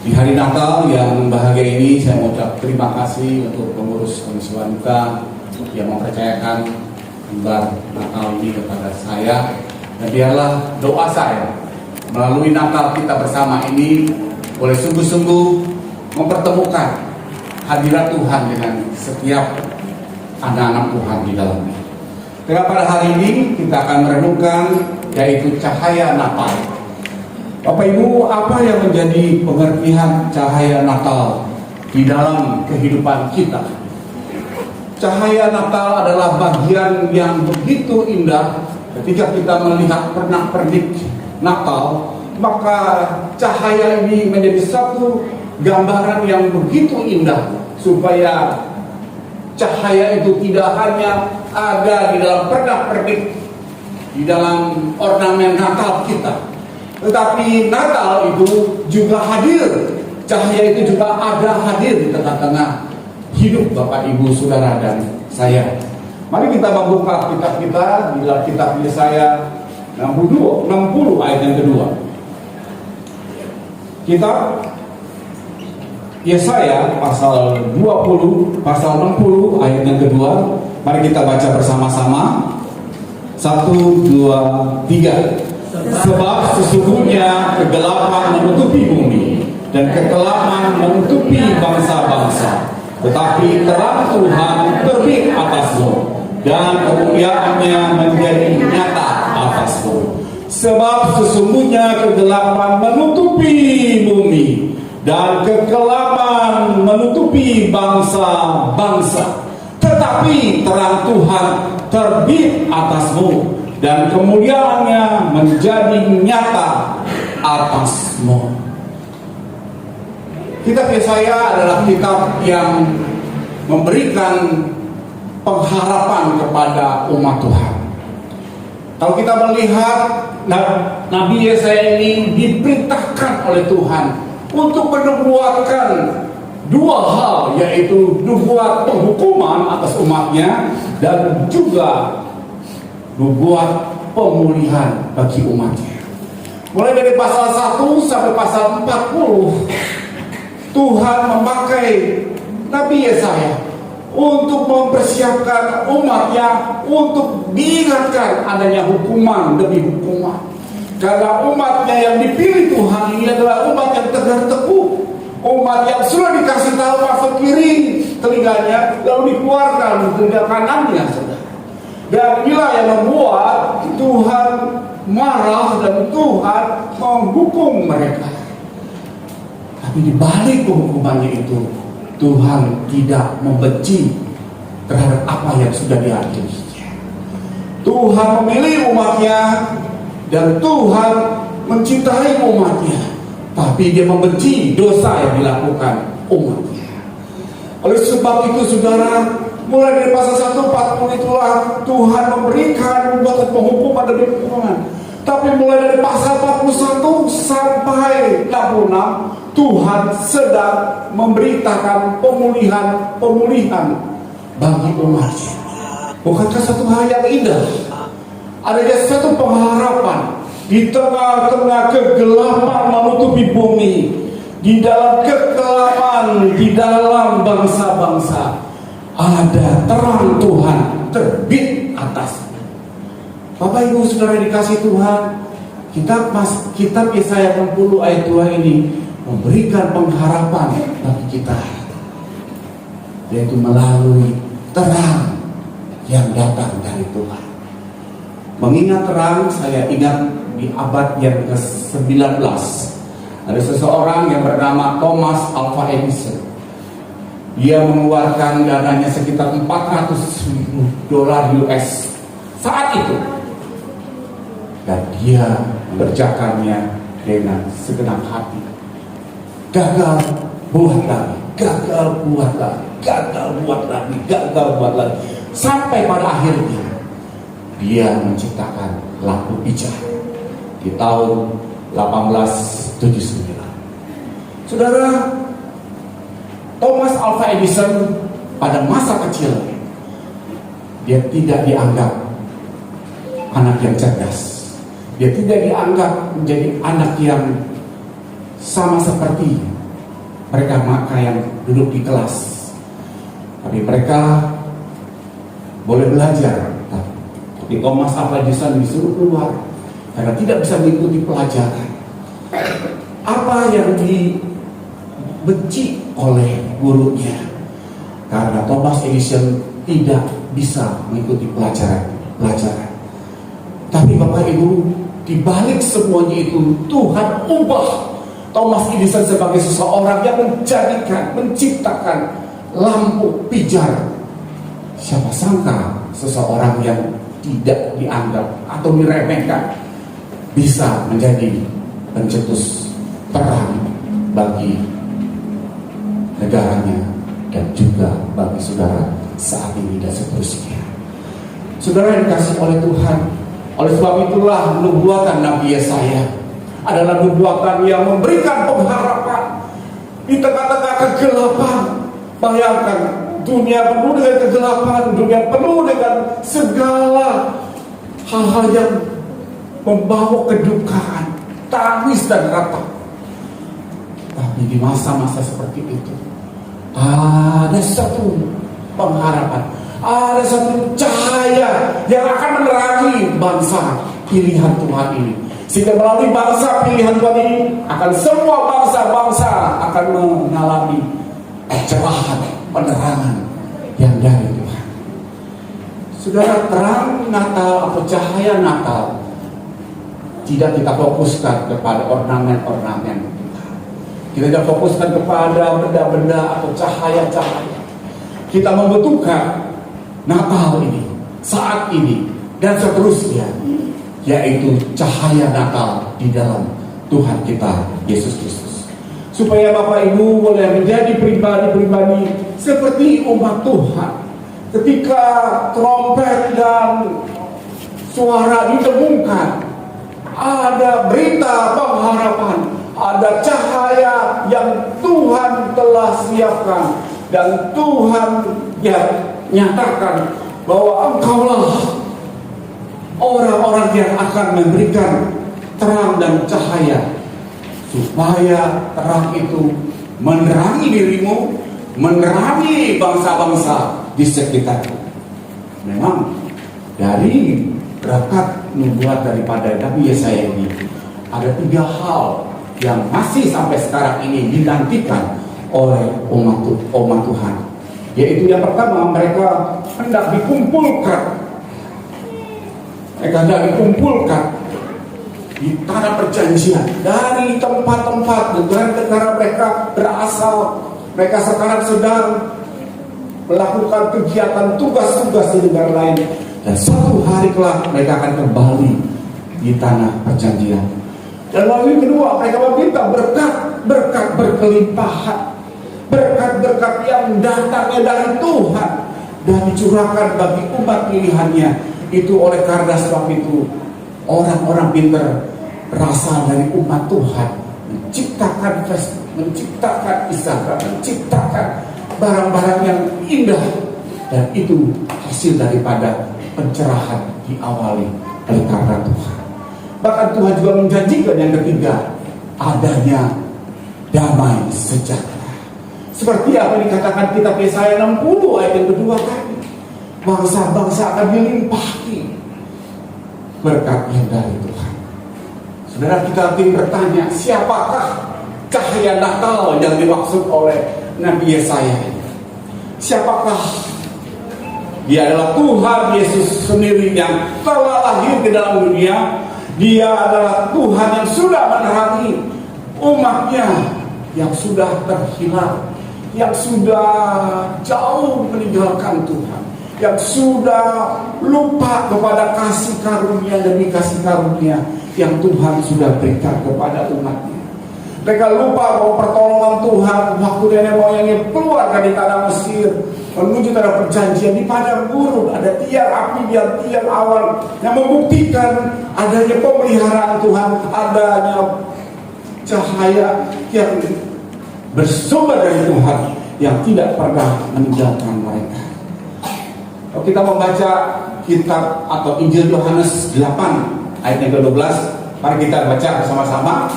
Di hari Natal yang bahagia ini saya mengucap terima kasih untuk pengurus Komisi Wanita yang mempercayakan gambar Natal ini kepada saya. Dan biarlah doa saya melalui Natal kita bersama ini boleh sungguh-sungguh mempertemukan hadirat Tuhan dengan setiap anak-anak Tuhan di dalamnya. Dan pada hari ini kita akan merenungkan yaitu cahaya Natal. Bapak Ibu, apa yang menjadi pengertian cahaya Natal di dalam kehidupan kita? Cahaya Natal adalah bagian yang begitu indah. Ketika kita melihat pernak-pernik Natal, maka cahaya ini menjadi satu gambaran yang begitu indah, supaya cahaya itu tidak hanya ada di dalam pernak-pernik, di dalam ornamen Natal kita, tetapi Natal itu juga hadir. Cahaya itu juga ada hadir di tengah-tengah hidup Bapak Ibu Saudara dan saya. Mari kita membuka kitab kita di dalam kitab Yesaya 60 ayat yang kedua. Kitab Yesaya pasal 20 pasal 60 ayat yang kedua. Mari kita baca bersama-sama. 1, 2, 3. Sebab sesungguhnya kegelapan menutupi bumi dan kekelaman menutupi bangsa-bangsa, tetapi terang Tuhan terbit atasmu dan kemuliaannya menjadi nyata atasmu. Sebab sesungguhnya kegelapan menutupi bumi dan kekelaman menutupi bangsa-bangsa, tetapi terang Tuhan terbit atasmu dan kemuliaannya menjadi nyata atasmu. Kitab Yesaya adalah kitab yang memberikan pengharapan kepada umat Tuhan. Kalau kita melihat Nabi Yesaya ini diperintahkan oleh Tuhan untuk menubuatkan dua hal, yaitu nubuat penghukuman atas umatnya dan juga nubuat pemulihan bagi umatnya. Mulai dari pasal 1 sampai pasal 40, Tuhan memakai Nabi Yesaya untuk mempersiapkan umatnya untuk diingatkan adanya hukuman demi hukuman. Karena umatnya yang dipilih Tuhan ini adalah umat yang tegar teguh, umat yang sudah dikasih tahu masuk kiri telinganya, lalu dikeluarkan telinga kanannya. Dan inilah yang membuat Tuhan marah dan Tuhan menghukum mereka. Tapi di balik penghukumannya itu, Tuhan tidak membenci terhadap apa yang sudah diakhirinya. Tuhan memilih umatnya dan Tuhan mencintai umatnya, tapi dia membenci dosa yang dilakukan umatnya. Oleh sebab itu saudara, mulai dari pasal 1:40 itulah Tuhan memberikan buatan penghukuman demi penghukuman. Tapi mulai dari pasal 41 sampai 66, Tuhan sedang memberitakan pemulihan bagi umatnya. Bukankah satu hal yang indah? Adanya satu pengharapan di tengah-tengah kegelapan menutupi bumi, di dalam kekelaman, di dalam bangsa-bangsa, ada terang Tuhan bulan terbit atas. Bapak Ibu Saudara dikasih Tuhan, kitab Yesaya 60 ayat 2 ini memberikan pengharapan bagi kita, yaitu melalui terang yang datang dari Tuhan. Mengingat terang, saya ingat di abad yang ke-19 ada seseorang yang bernama Thomas Alva Edison. Dia mengeluarkan dananya sekitar $400,000 US saat itu, dan dia mengerjakannya dengan segenap hati. Gagal buat lagi, gagal buat lagi, gagal buat lagi, gagal buat lagi, sampai pada akhirnya dia menciptakan lampu pijar di tahun 1879. Saudara, Thomas Alva Edison pada masa kecil dia tidak dianggap anak yang cerdas. Dia tidak dianggap menjadi anak yang sama seperti mereka yang duduk di kelas. Tapi mereka boleh belajar. Tapi Thomas Alva Edison disuruh keluar karena tidak bisa mengikuti pelajaran. Apa yang dibenci oleh gurunya? Karena Thomas Edison tidak bisa mengikuti pelajaran. Tapi Bapak Ibu, di balik semuanya itu Tuhan ubah Thomas Edison sebagai seseorang yang menciptakan lampu pijar. Siapa sangka seseorang yang tidak dianggap atau diremehkan bisa menjadi pencetus terang bagi negaranya dan juga bagi saudara saat ini dan seterusnya. Saudara yang dikasih oleh Tuhan, oleh sebab itulah nubuatan Nabi Yesaya adalah nubuatan yang memberikan pengharapan di tengah-tengah kegelapan. Bayangkan, dunia penuh dengan kegelapan, dunia penuh dengan segala hal-hal yang membawa kedukaan, tangis dan ratap. Tapi di masa-masa seperti itu ada satu pengharapan, ada satu cahaya yang akan menerangi bangsa pilihan Tuhan ini. Sehingga melalui bangsa pilihan Tuhan ini akan semua bangsa-bangsa akan mengalami cerahan, penerangan yang dari Tuhan. Saudara, terang Natal atau cahaya Natal tidak kita fokuskan kepada ornamen-ornamen. Kita tidak fokuskan kepada benda-benda atau cahaya-cahaya. Kita membutuhkan Natal ini, saat ini, dan seterusnya, yaitu cahaya Natal di dalam Tuhan kita Yesus Kristus. Supaya Bapak Ibu boleh menjadi pribadi-pribadi seperti umat Tuhan. Ketika trompet dan suara didengungkan, ada berita pengharapan, ada cahaya yang Tuhan telah siapkan, dan Tuhan nyatakan bahwa engkaulah orang-orang yang akan memberikan terang dan cahaya, supaya terang itu menerangi dirimu, menerangi bangsa-bangsa di sekitarmu. Memang dari berkat nubuat daripada Nabi Yesaya ini ada 3 hal yang masih sampai sekarang ini dinantikan oleh umat Tuhan. Yaitu yang pertama, mereka hendak dikumpulkan. Mereka hendak dikumpulkan di tanah perjanjian, dari tempat-tempat negara-negara mereka berasal. Mereka sekarang sedang melakukan kegiatan tugas-tugas di negara lain, dan suatu hari kelak mereka akan kembali di tanah perjanjian. Dan lalu yang kedua, mereka meminta berkat berkelimpahan, berkat-berkat yang datangnya dari Tuhan dan dicurahkan bagi umat pilihannya. Itu oleh karena sebab itu orang-orang pintar berasal dari umat Tuhan menciptakan Isaka, menciptakan barang-barang yang indah, dan itu hasil daripada pencerahan diawali oleh karena Tuhan. Bahkan Tuhan juga menjanjikan yang ketiga, adanya damai sejahtera. Seperti apa yang dikatakan kitab Yesaya 60 ayat yang kedua tadi. bangsa-bangsa akan dilimpahi berkat yang dari Tuhan. Saudara, kita ingin bertanya, siapakah cahaya Natal yang dimaksud oleh Nabi Yesaya ini? Siapakah? Dia adalah Tuhan Yesus sendiri yang telah lahir ke dalam dunia. Dia adalah Tuhan yang sudah menerangi umatnya yang sudah terhilang, yang sudah jauh meninggalkan Tuhan, yang sudah lupa kepada kasih karunia demi kasih karunia yang Tuhan sudah berikan kepada umatnya. Mereka lupa bahwa pertolongan Tuhan waktu nenek moyangnya keluar dari tanah Mesir menuju tanah perjanjian, di padang gurun ada tiang api di tiang awan yang membuktikan adanya pemeliharaan Tuhan, adanya cahaya yang bersumber dari Tuhan yang tidak pernah meninggalkan mereka. Kalau kita membaca kitab atau Injil Yohanes 8 ayat yang ke-12, mari kita baca bersama-sama.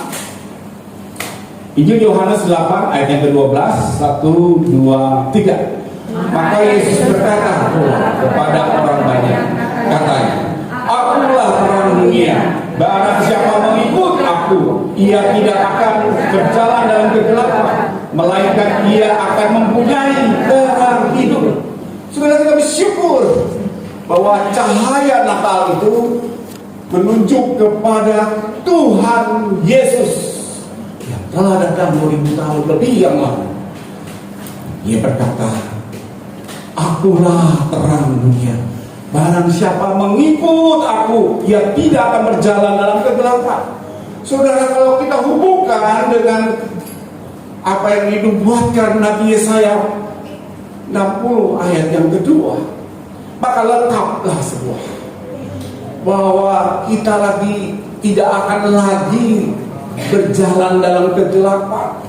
Injil Yohanes 8 ayat yang ke-12, 1, 2, 3. Maka Yesus berkata kepada orang banyak, katanya, Akulah terang dunia, barang siapa mengikut aku, ia tidak akan berjalan dalam kegelapan, melainkan ia akan mempunyai terang hidup. Saudara, kita bersyukur bahwa cahaya Natal itu menunjuk kepada Tuhan Yesus yang telah datang 2000 tahun lebih yang lalu. Ia berkata, Akulah terang dunia, barang siapa mengikut aku, ia tidak akan berjalan dalam kegelapan. Saudara, kalau kita hubungkan dengan apa yang dinubuatkan Nabi Yesaya 60 ayat yang kedua, maka lengkaplah semua, bahwa kita lagi tidak akan lagi berjalan dalam kegelapan.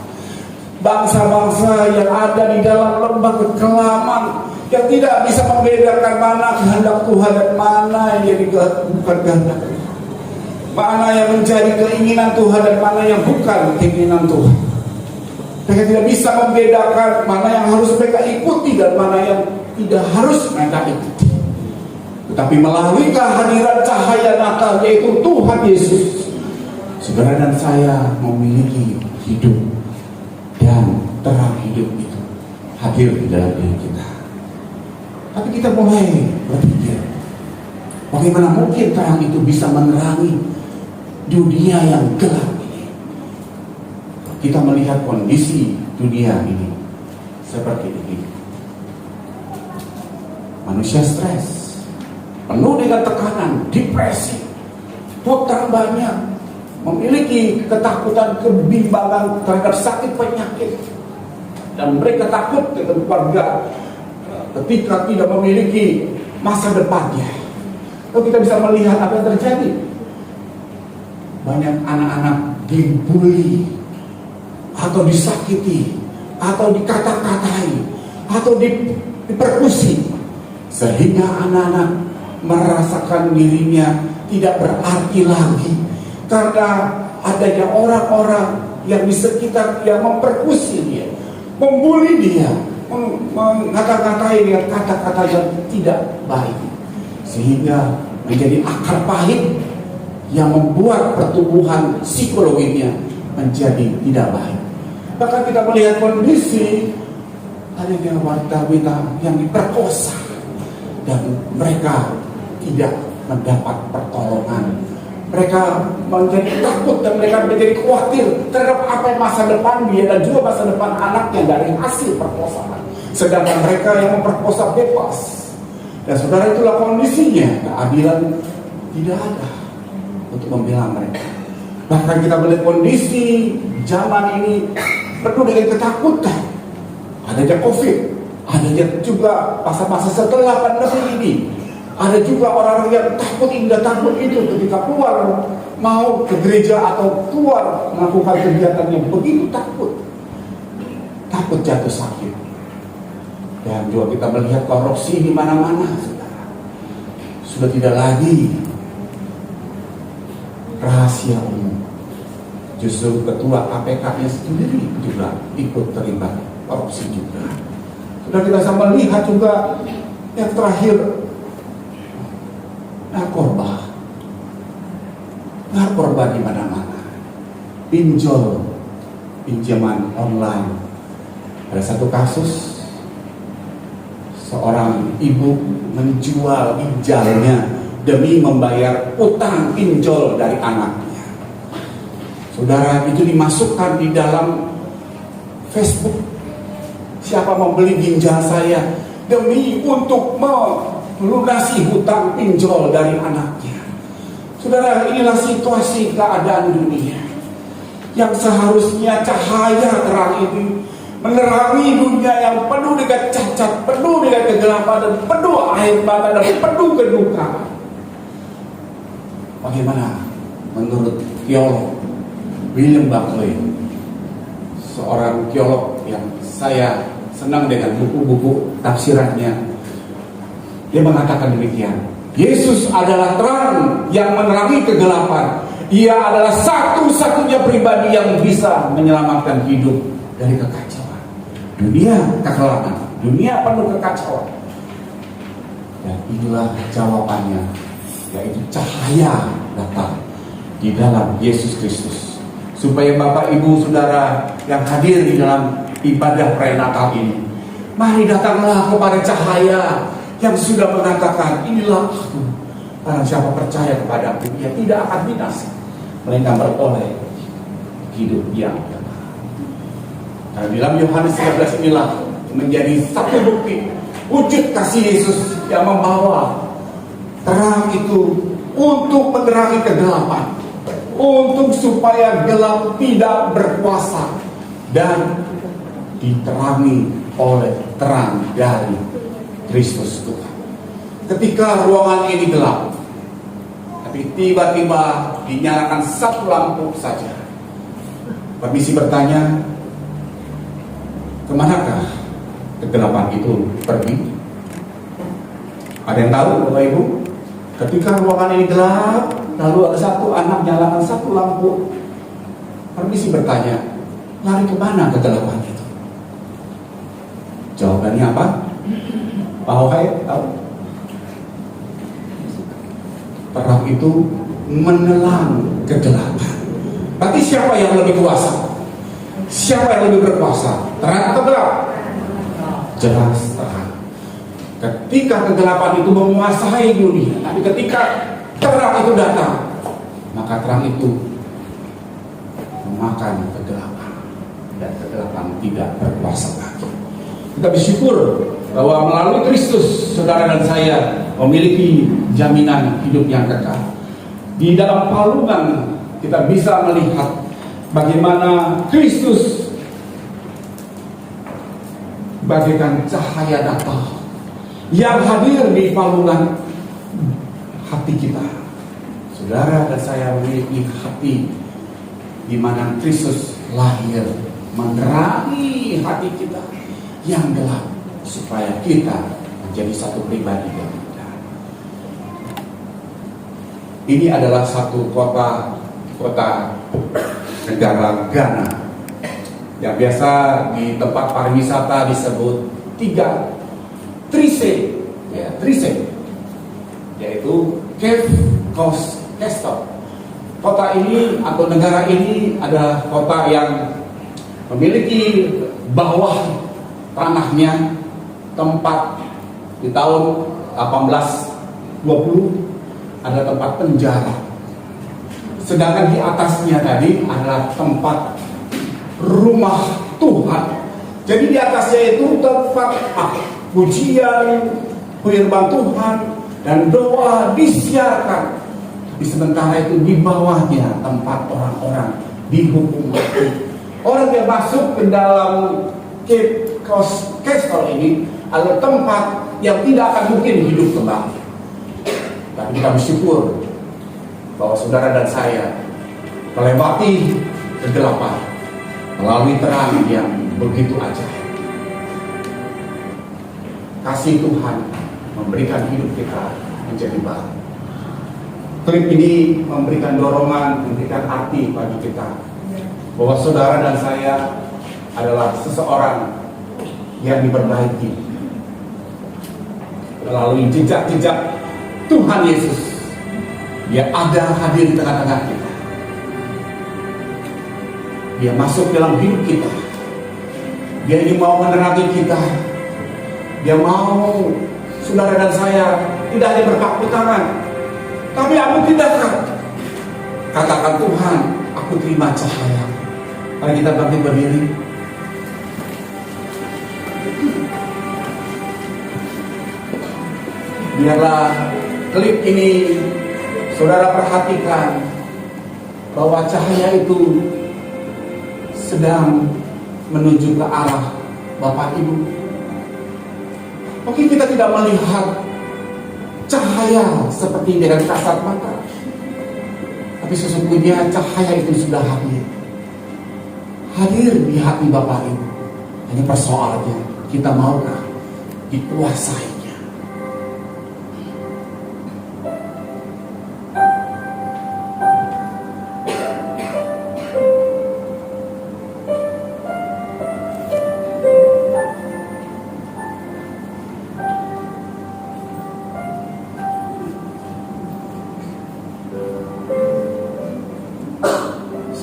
Bangsa-bangsa yang ada di dalam lembah kekelaman, yang tidak bisa membedakan mana kehendak Tuhan dan mana yang jadi bukan kehendak Tuhan, mana yang menjadi keinginan Tuhan dan mana yang bukan keinginan Tuhan. Mereka tidak bisa membedakan mana yang harus mereka ikuti dan mana yang tidak harus mereka ikuti. Tetapi melalui kehadiran cahaya Natal, yaitu Tuhan Yesus, saudara dan saya memiliki hidup, dan terang hidup itu hadir di dalam diri kita. Tapi kita mulai berpikir, bagaimana mungkin terang itu bisa menerangi dunia yang gelap ini? Kita melihat kondisi dunia ini seperti ini. Manusia stres, penuh dengan tekanan, depresi, hutang banyak, memiliki ketakutan, kebimbangan terhadap sakit penyakit, dan mereka takut dengan keluarga ketika tidak memiliki masa depannya. Kalau kita bisa melihat apa yang terjadi, banyak anak-anak dibully atau disakiti atau dikata-katai atau dipersekusi, sehingga anak-anak merasakan dirinya tidak berarti lagi karena adanya orang-orang yang di sekitar yang mempersekusi dia, membuli dia, mengata-katai dengan kata-kata yang tidak baik, sehingga menjadi akar pahit yang membuat pertumbuhan psikologinya menjadi tidak baik. Bahkan kita melihat kondisi adanya wanita-wanita yang diperkosa dan mereka tidak mendapat pertolongan. Mereka menjadi takut dan mereka menjadi khawatir terhadap apa yang masa depan dia dan juga masa depan anaknya dari hasil perkosaan. Sedangkan mereka yang memperkosa bebas. Dan saudara, itulah kondisinya. Keadilan tidak ada untuk membela mereka. Bahkan kita melihat kondisi zaman ini penuh dengan ketakutan. Adanya COVID, adanya juga masa-masa setelah pandemi ini. Ada juga orang-orang yang takut ini dan takut itu ketika keluar mau ke gereja atau keluar melakukan kegiatan yang begitu takut jatuh sakit. Dan juga kita melihat korupsi di mana-mana, saudara. Sudah tidak lagi rahasia umum. Justru ketua KPK-nya sendiri juga ikut terlibat korupsi juga. Sudah kita bisa melihat juga Yang terakhir, narkoba. Narkoba di mana-mana. Pinjol, pinjaman online. Ada satu kasus, seorang ibu menjual ginjalnya demi membayar utang pinjol dari anaknya. Saudara, itu dimasukkan di dalam Facebook. Siapa membeli ginjal saya demi untuk melunasi hutang pinjol dari anaknya. Saudara, inilah situasi keadaan dunia yang seharusnya cahaya terang ini menerangi dunia yang penuh dengan cacat, penuh dengan kegelapan, dan penuh air mata, dan penuh kedukaan. Bagaimana menurut teolog William Buckley, seorang teolog yang saya senang dengan buku-buku tafsirannya, dia mengatakan demikian: Yesus adalah terang yang menerangi kegelapan. Ia adalah satu-satunya pribadi yang bisa menyelamatkan hidup dari kekacauan. Dunia kegelapan, dunia penuh kekacauan. Dan inilah jawabannya, yaitu cahaya datang di dalam Yesus Kristus. Supaya Bapak, Ibu, Saudara yang hadir di dalam ibadah prenatal ini, mari datanglah kepada cahaya yang sudah mengatakan, inilah aku. Barang siapa percaya kepadaku, ia tidak akan binasa, melainkan beroleh hidup yang kekal. Karena di dalam Yohanes 13 inilah menjadi satu bukti wujud kasih Yesus yang membawa terang itu untuk menerangi kegelapan, untuk supaya gelap tidak berkuasa dan diterangi oleh terang dari Kristus Tuhan. Ketika ruangan ini gelap, tapi tiba-tiba dinyalakan satu lampu saja. Permisi bertanya, kemanakah kegelapan itu pergi? Ada yang tahu, Bapak Ibu? Ketika ruangan ini gelap, lalu ada satu anak nyalakan satu lampu. Permisi bertanya, lari kemana kegelapan itu? Jawabannya apa? Pak Hokai tahu? Terang itu menelan kegelapan. Berarti siapa yang lebih kuasa? Siapa yang lebih berkuasa? Terang atau gelap? Jelas terang. Ketika kegelapan itu menguasai dunia, tapi ketika terang itu datang, maka terang itu memakan kegelapan, dan kegelapan tidak berkuasa lagi. Kita bersyukur bahwa melalui Kristus, saudara dan saya memiliki jaminan hidup yang kekal. Di dalam palungan kita bisa melihat bagaimana Kristus bagaikan cahaya datang yang hadir di palungan hati kita. Saudara dan saya memiliki hati di mana Kristus lahir menerangi hati kita yang gelap, supaya kita menjadi satu pribadi yang benar. Ini adalah satu kota negara Ghana yang biasa di tempat pariwisata disebut Trise, yaitu Cape Coast Castle. Kota ini atau negara ini adalah kota yang memiliki bawah tanahnya tempat di tahun 1820 ada tempat penjara. Sedangkan di atasnya tadi adalah tempat rumah Tuhan. Jadi di atasnya itu tempat pujian, firman Tuhan, dan doa disiarkan. Di sementara itu di bawahnya tempat orang-orang dihukum mati. Orang yang masuk ke dalam Cape Coast Castle ini adalah tempat yang tidak akan mungkin hidup kembali. Tapi kita bersyukur bahwa saudara dan saya melewati kegelapan melalui terang yang begitu ajaib. Kasih Tuhan memberikan hidup kita menjadi baru. Klip ini memberikan dorongan, memberikan arti bagi kita bahwa saudara dan saya adalah seseorang yang diperbaiki. melalui jejak-jejak Tuhan Yesus. Dia ada hadir di tengah-tengah kita. Dia masuk dalam hidup kita. Dia ini mau menerangi kita. Dia mau saudara dan saya tidak hanya berpangku tangan, tapi aku tindakan. Katakan, Tuhan, aku terima cahaya. Mari kita bangkit berdiri. Biarlah klip ini saudara perhatikan bahwa cahaya itu sedang menuju ke arah Bapak Ibu. Mungkin kita tidak melihat cahaya seperti dengan kasat mata, tapi sesungguhnya cahaya itu sudah hadir di hati Bapak Ibu. Hanya persoalannya, kita maukah dikuasainya?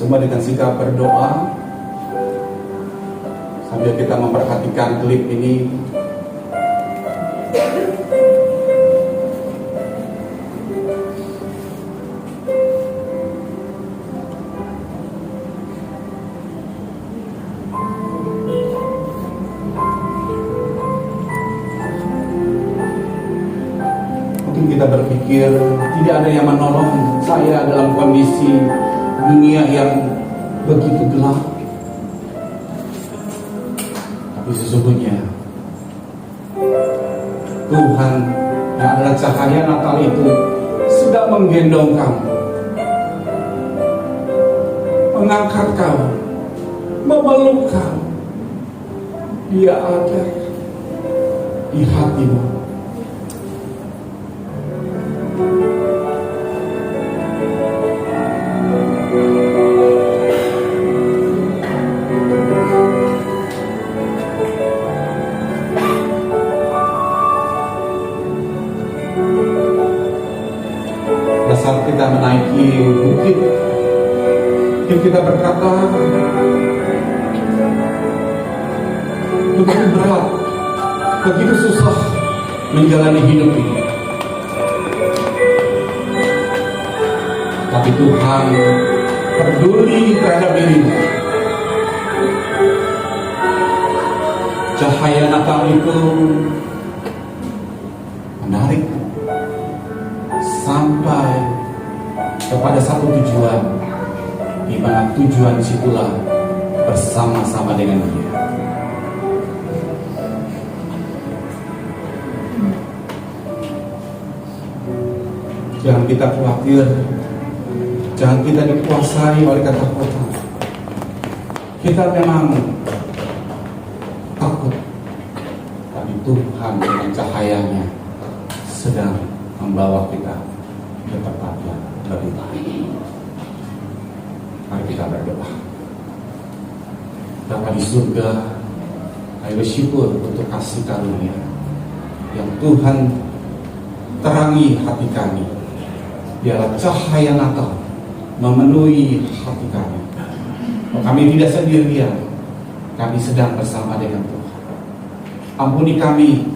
Semua dengan sikap berdoa sambil kita memperhatikan klip ini. Mungkin kita berpikir tidak ada yang menolong saya dalam kondisi dunia yang begitu gelap. Tapi sesungguhnya Tuhan yang adalah cahaya Natal itu sedang menggendong kamu, mengangkat kamu, memeluk kamu. Dia ada di hatimu. Saat kita menaiki bukit, kita berkata, begitu berat, begitu susah menjalani hidup ini. Tapi Tuhan peduli terhadap dirimu. Cahaya Natal itu menarik sampai kepada satu tujuan, di mana tujuan disitulah bersama-sama dengan Dia. Jangan kita khawatir, jangan kita dikuasai oleh ketakutan. Kita memang takut, tapi Tuhan dengan cahayanya sedang membawa kita ke tempat yang lebih baik. Mari kita berdoa. Bapa di surga, kami bersyukur untuk kasih karunia yang Tuhan terangi hati kami. Biarlah cahaya Natal memenuhi hati kami. Kami tidak sendirian, kami sedang bersama dengan Tuhan. Ampuni kami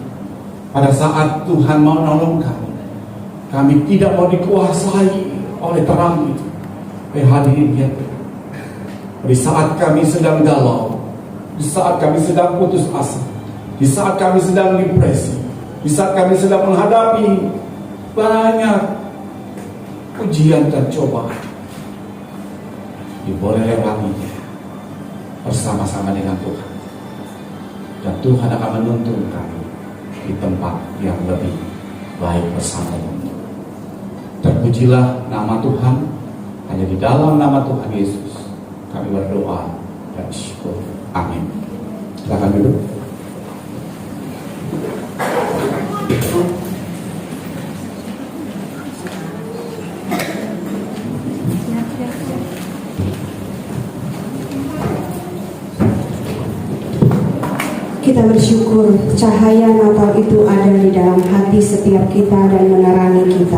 pada saat Tuhan mau menolong kami. Kami tidak mau dikuasai oleh terang itu. Hadirin ya, di saat kami sedang galau, di saat kami sedang putus asa, di saat kami sedang depresi, di saat kami sedang menghadapi banyak ujian dan cobaan, boleh lewatinya bersama-sama dengan Tuhan, dan Tuhan akan menuntun kami di tempat yang lebih baik bersama-sama. Terpujilah nama Tuhan. Hanya di dalam nama Tuhan Yesus kami berdoa dan syukur. Amin. Silakan duduk. Kita bersyukur cahaya Natal itu ada di dalam hati setiap kita dan menerangi kita.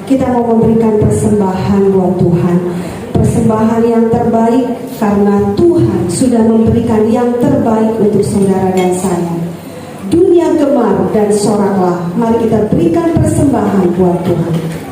Kita mau memberikan persembahan buat Tuhan, persembahan yang terbaik karena Tuhan sudah memberikan yang terbaik untuk saudara dan saya. Dunia gemar dan soraklah, mari kita berikan persembahan buat Tuhan.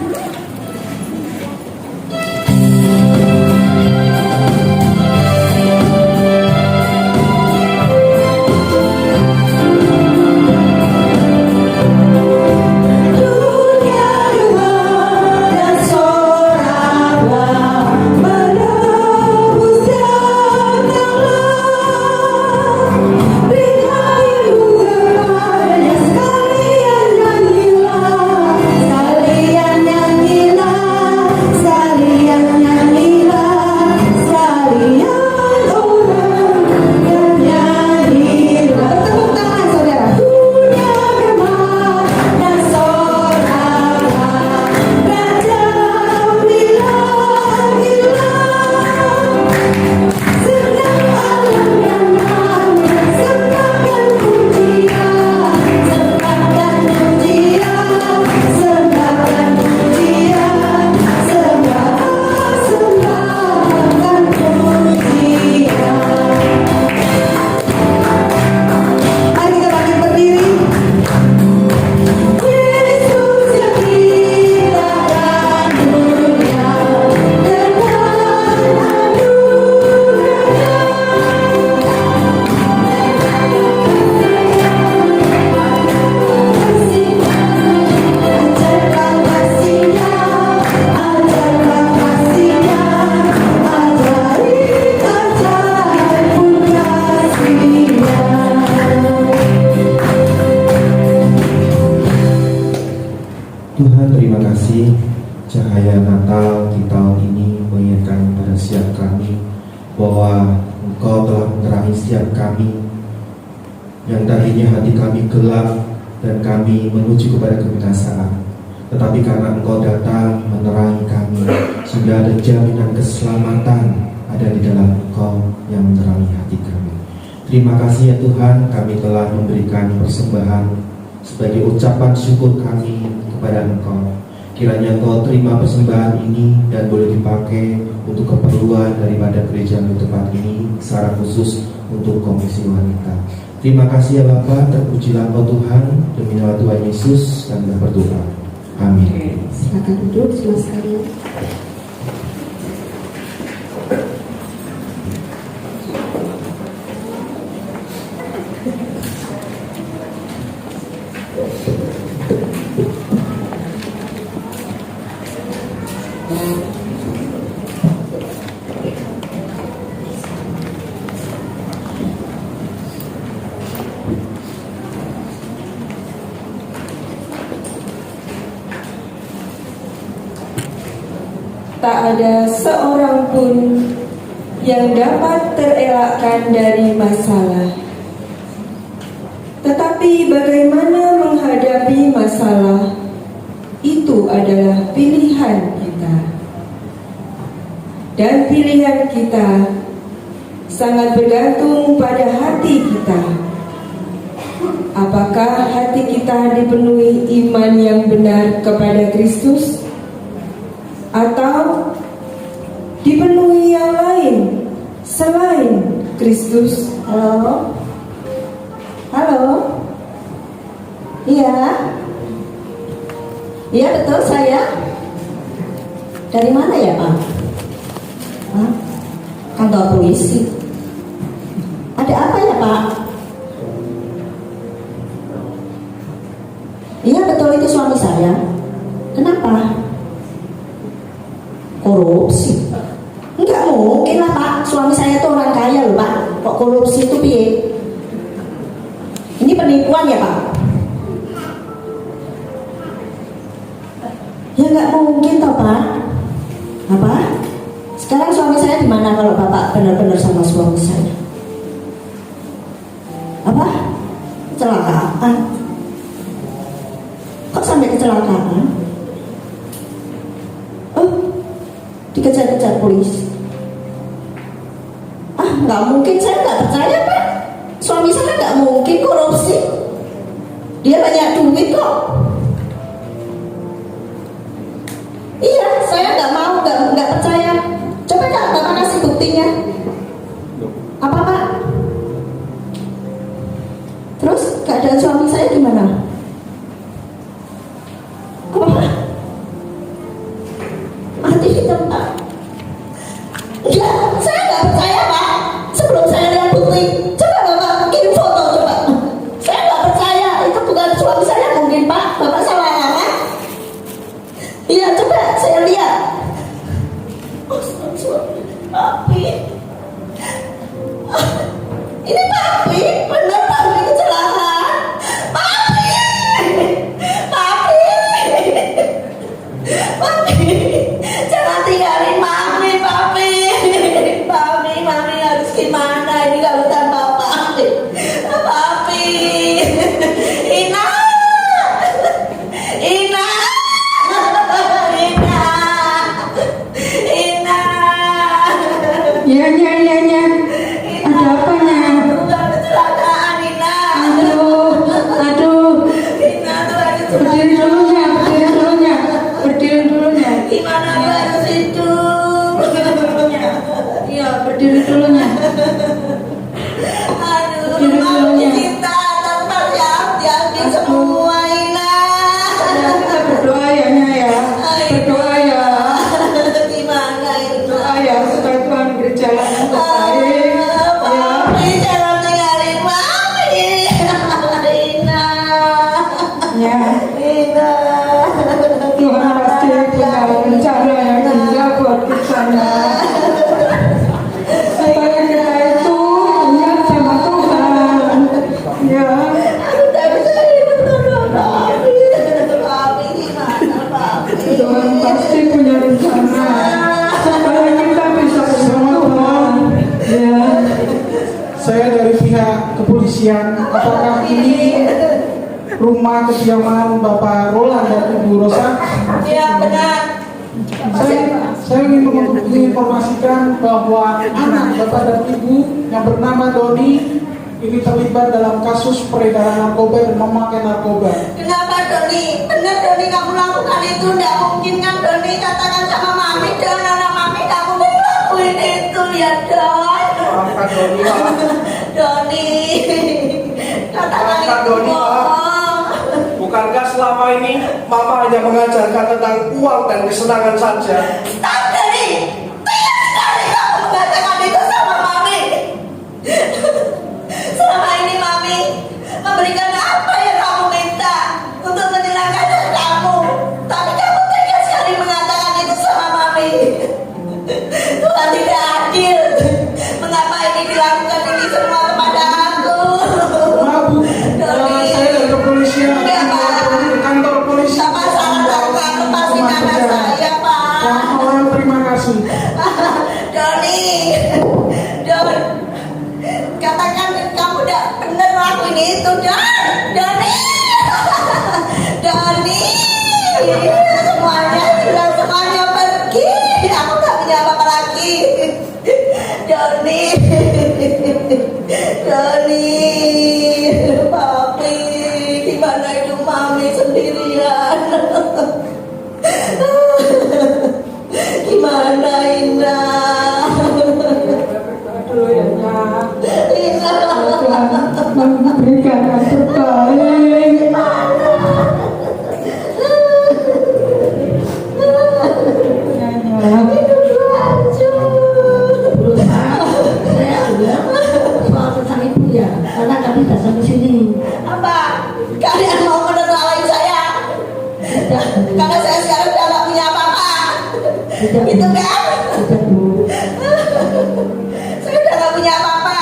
Tuhan, terima kasih cahaya Natal di tahun ini mengingatkan pada setiap kami bahwa Engkau telah menerangi setiap kami yang tadinya hati kami gelap dan kami menuju kepada kebinasaan. Tetapi karena Engkau datang menerangi kami, sudah ada jaminan keselamatan ada di dalam Engkau yang menerangi hati kami. Terima kasih ya Tuhan, kami telah memberikan persembahan sebagai ucapan syukur kami kepada Engkau. Kiranya Engkau terima persembahan ini dan boleh dipakai untuk keperluan daripada gereja tempat ini, secara khusus untuk Komisi Wanita. Terima kasih ya Bapa, terpujilah Engkau Tuhan, demi nama Tuhan Yesus kami berdoa. Amin. Silakan duduk semua sekalian. Tak ada seorang pun yang dapat terelakkan dari masalah. Tetapi bagaimana menghadapi masalah, itu adalah pilihan kita. Dan pilihan kita sangat bergantung pada hati kita. Apakah hati kita dipenuhi iman yang benar kepada Kristus? Atau dipenuhi yang lain selain Kristus? Halo? Halo? Iya? Iya betul saya. Dari mana ya Pak? Hah? Kantor polisi. Ada apa ya Pak? Iya betul, itu suami saya. Kenapa? Korupsi? Enggak mungkin lah Pak, suami saya itu orang kaya loh Pak. Kok korupsi itu piye? Ini penipuan ya Pak? Ya enggak mungkin toh Pak. Apa? Sekarang suami saya di mana kalau Bapak benar-benar sama suami saya? Apa? Kecelakaan? Kok sampai kecelakaan? Oh, dikejar-kejar polisi. Nggak mungkin, saya nggak percaya Pak. Suami saya nggak mungkin Dia banyak duit kok. Iya, saya nggak mau, nggak percaya. Coba Kak, Bapak kasih buktinya. Apa Pak? Terus keadaan suami saya gimana? Apa Pak? Mati di tempat. Enggak, saya nggak percaya Pak. Sebelum saya lihat bukti, coba Bapak kirim foto coba. Saya nggak percaya itu bukan suami saya mungkin Pak. Bapak salah alamat. Iya, coba saya lihat. Oh, suami Papi. Ini Papi, benar Papi kecelakaan. Papi, Papi, Papi, jangan tinggalin Mami, Papi. Papi, Mami harus gimana ini kalau tanpa Papi? Papi, Ina, Ina, Ina, Ina. Ya. Ada apa ya? Bukan kecelakaan, Ina. Aduh. Ina tuh ada Berdiri dulunya. gimana harus itu? Iya, berdiri dulunya. Aduh, Berdiri mau dulunya. kita tanpa diambil semua, Ina. Kita berdoa ya, Nya ya. Berdoa ya. Gimana itu? Doa ya supaya Tuhan berjalan yang terbaik. Ya. Mami, jangan tinggalin Mami. Ina. Ya. Ina. Tuhan pasti punya rencana yang indah buat kita. Supaya kita itu ingat sama Tuhan. Ya. Aku tak bisa hidup tanpa Mami. Mami, gimana Mami? Tuhan pasti punya rencana supaya kita bisa bersama Tuhan. Ya. Saya dari pihak kepolisian, apakah ini rumah kediaman Bapak Roland dan Ibu Rosa? Ya benar. Saya ingin menginformasikan bahwa anak Bapak dan Ibu yang bernama Doni ini terlibat dalam kasus peredaran narkoba dan memakai narkoba. Kenapa Doni? Benar Doni kamu lakukan itu? Tidak mungkin kan Doni? Katakan sama Mami dan anak Mami kamu ngelakuin itu ya Don. Maafkan Doni, Pak. Doni, katakan Maafkan itu Doni, Pak. bohong. Bukankah selama ini Mama hanya mengajarkan tentang uang dan kesenangan saja? Stop Doni! Tidak sekali kamu mengatakan itu sama Mami. Selama ini Mami memberikan apa yang kamu minta untuk menyenangkan kamu. Tapi kamu tega sekali mengatakan itu sama Mami. Tuhan tidak adil. Mengapa ini dilakukan ini semua kepada aku? Maaf Bu, Doni. saya dari kepolisian Enggak, Pak. ke kantor polisi. Bapak salah langkah, lepasin anak saya, Pak. Mohon terima kasih. Doni, Don, katakan kamu udah bener lakuin itu, Doni, Doni, semuanya sudah semuanya pergi, aku gak punya apa-apa lagi, Doni, Papi, gimana itu Mami sendirian? Gimana Ina? Aduh ya, Nya. Ina. Tuhan memberikan yang terbaik. Soal tentang itu ya, karena kami datang ke sini. Apa? Kalian mau menertawain saya? Karena saya sekarang udah gak punya apa-apa. Itu kan? Saya udah gak punya apa-apa.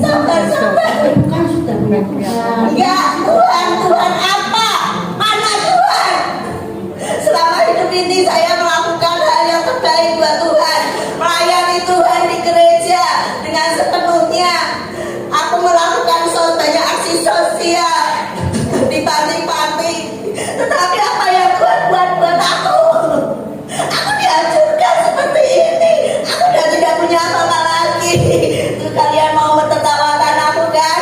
Sabar. Bukan sudah punya Tuhan. Enggak, Tuhan apa? Mana Tuhan? Selama hidup ini saya melakukan hal yang terbaik buat Tuhan, melayani Tuhan di gereja dengan sepenuhnya. Aku melakukan banyak aksi sosial di panti-panti. Tetapi apa yang Tuhan buat aku? Aku dihancurkan seperti ini. Aku udah tidak punya apa-apa lagi. Terus kalian mau mentertawakan aku kan?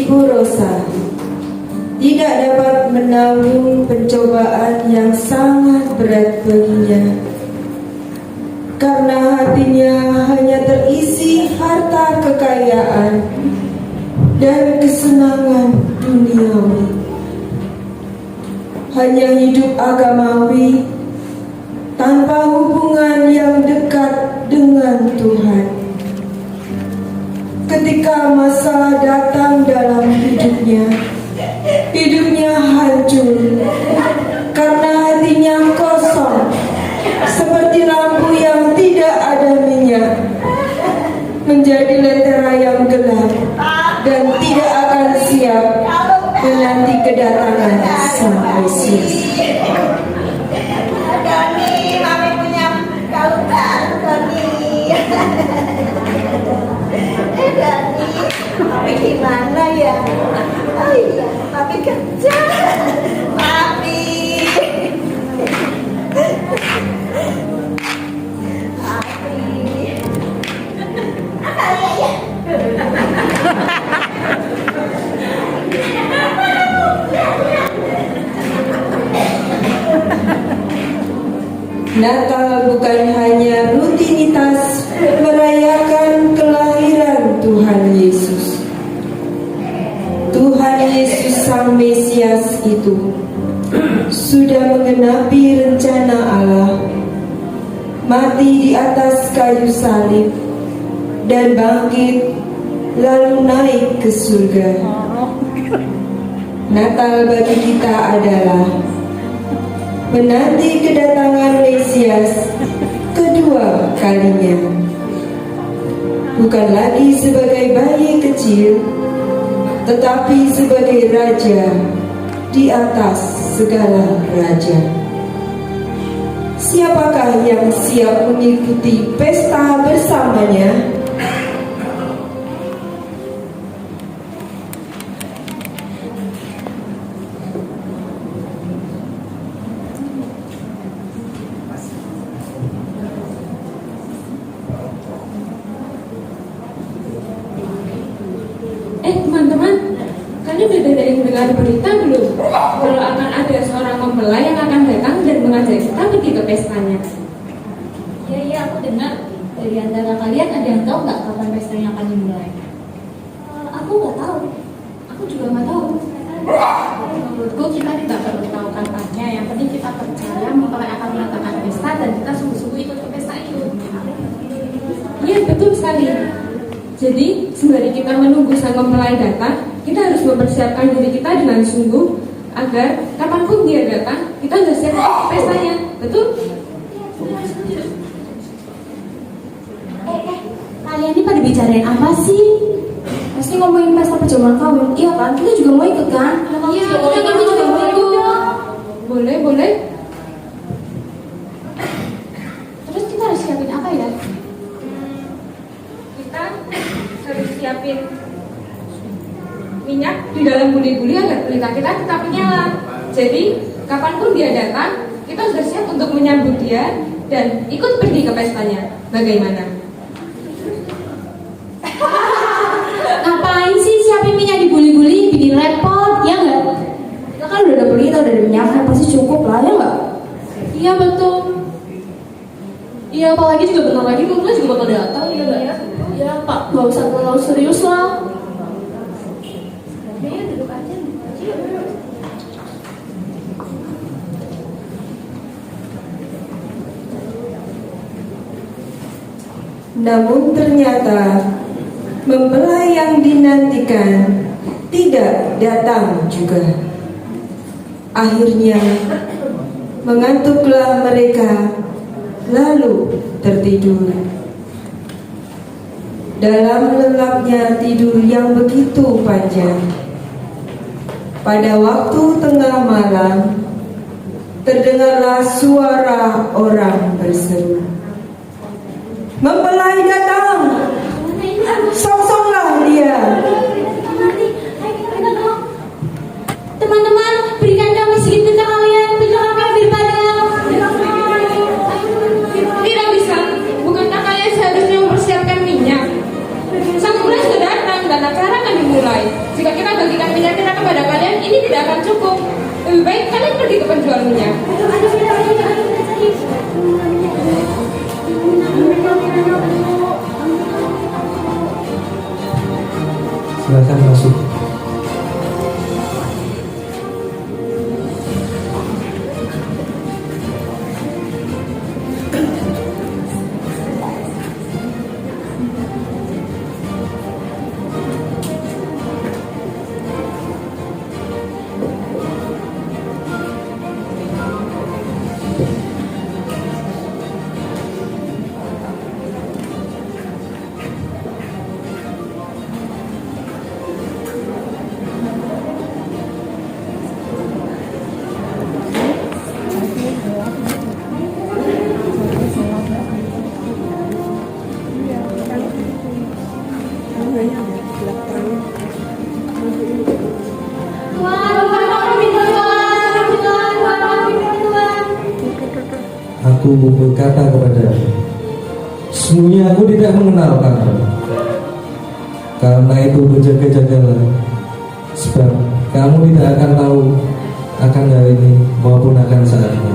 Ibu Rosa tidak dapat menanggung pencobaan yang sangat berat baginya, karena hatinya hanya terisi harta kekayaan dan kesenangan duniawi. Hanya hidup agamawi tanpa hubungan yang dekat dengan Tuhan. Ketika masalah datang dalam hidupnya hancur karena hatinya kosong, seperti lampu yang tidak ada minyak, menjadi lentera yang gelap dan tidak akan siap menanti kedatangan Sang Mesias. Doni, mami punya kalung baru, Doni. Doni, mami gimana ya? Oh iya, mami kerja. Mami. Natal bukan hanya rutinitas merayakan kelahiran Tuhan Yesus. Tuhan Yesus Sang Mesias itu sudah menggenapi rencana Allah, mati di atas kayu salib dan bangkit lalu naik ke surga. Natal bagi kita adalah menanti kedatangan Mesias kedua kalinya, bukan lagi sebagai bayi kecil, tetapi sebagai raja di atas segala raja. Siapakah yang siap mengikuti pesta bersamanya? Teman-teman, kalian sudah ada yang dengar berita belum? Kalau akan ada seorang mempelai yang akan datang dan mengajak kita pergi ke pestanya. Iya, aku dengar. Dari antara kalian ada yang tahu nggak kapan pestanya akan dimulai? Aku nggak tahu. Aku juga nggak tahu. Menurutku kita tidak perlu tahu kapannya. Yang penting kita percaya mempelai akan mengadakan pesta dan kita sungguh-sungguh ikut ke pesta itu. Iya, betul sekali. Jadi, sembari kita menunggu sang mempelai datang, kita harus mempersiapkan diri kita dengan sungguh agar kapanpun dia datang, kita sudah siap untuk pestanya. Betul? Kalian ini pada bicarain apa sih? Pasti ngomongin pesta perjamuan kawin. Iya kan? Kita juga mau ikut kan? Iya, kita juga mau ikut. Boleh. Terus kita harus siapin apa ya? Kita harus siapin minyak di dalam buli-buli agar pelita kita tetap menyala. Jadi, kapanpun dia datang, kita sudah siap untuk menyambut dia dan ikut pergi ke pestanya. Bagaimana? Ngapain sih siapin minyak di buli-buli? Bikin repot, ya nggak? Kita kan udah ada pelita, udah ada minyaknya, pasti cukup lah, ya nggak? Iya betul. Iya, apalagi juga bentar lagi mempelai juga bakal datang, ya nggak? Ya Pak, nggak usah terlalu serius lah. Ya, duduk aja. Namun ternyata mempelai yang dinantikan tidak datang juga. Akhirnya mengantuklah mereka lalu tertidur. Dalam lelapnya tidur yang begitu panjang, pada waktu tengah malam terdengarlah suara orang berseru, "Mempelai datang, songsonglah dia." Teman-teman, berikan kami sedikit pinta kalian, pinta kami beribadah. Tidak bisa. Bukankah kalian seharusnya mempersiapkan minyak? Sang mempelai sudah datang dan acara akan dimulai. Jika kita Silakan masuk. Aku berkata kepadamu, sesungguhnya aku tidak mengenal kamu. Karena itu berjaga-jagalah, sebab kamu tidak akan tahu akan hari ini maupun akan saatnya.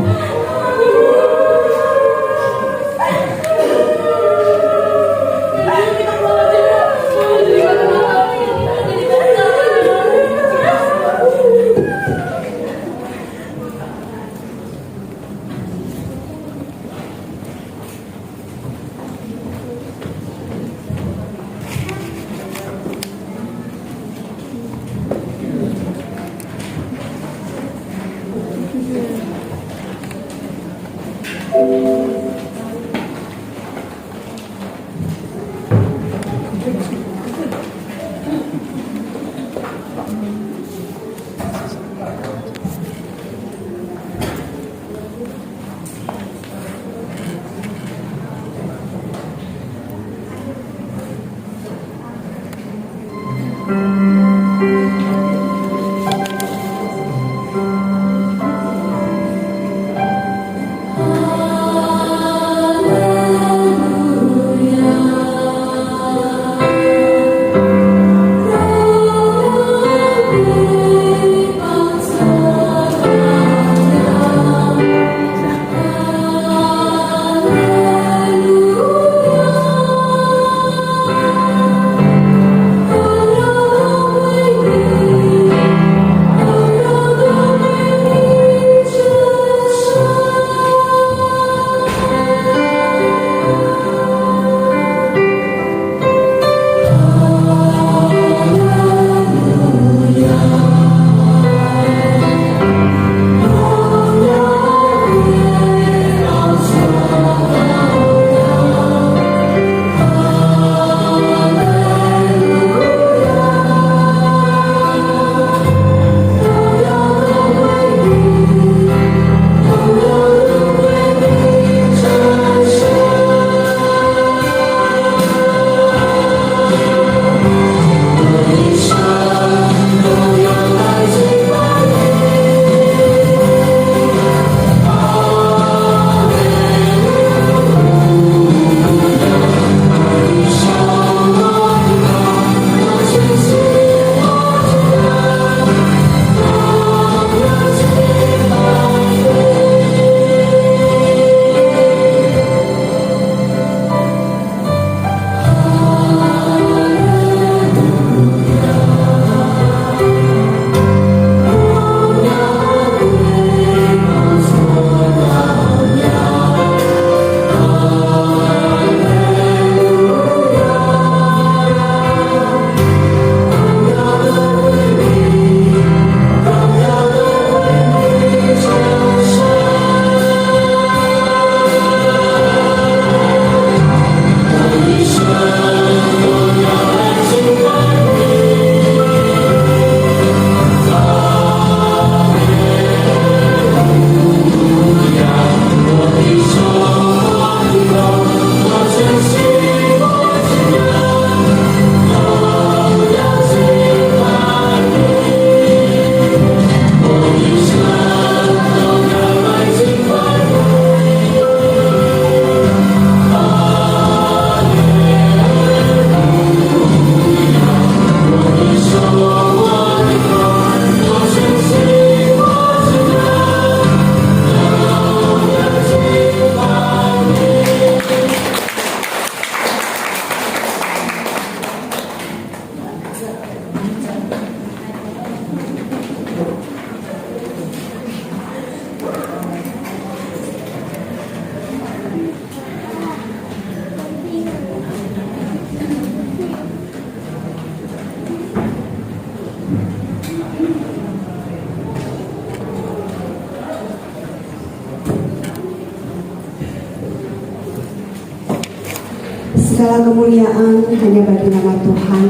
Segala kemuliaan hanya bagi nama Tuhan,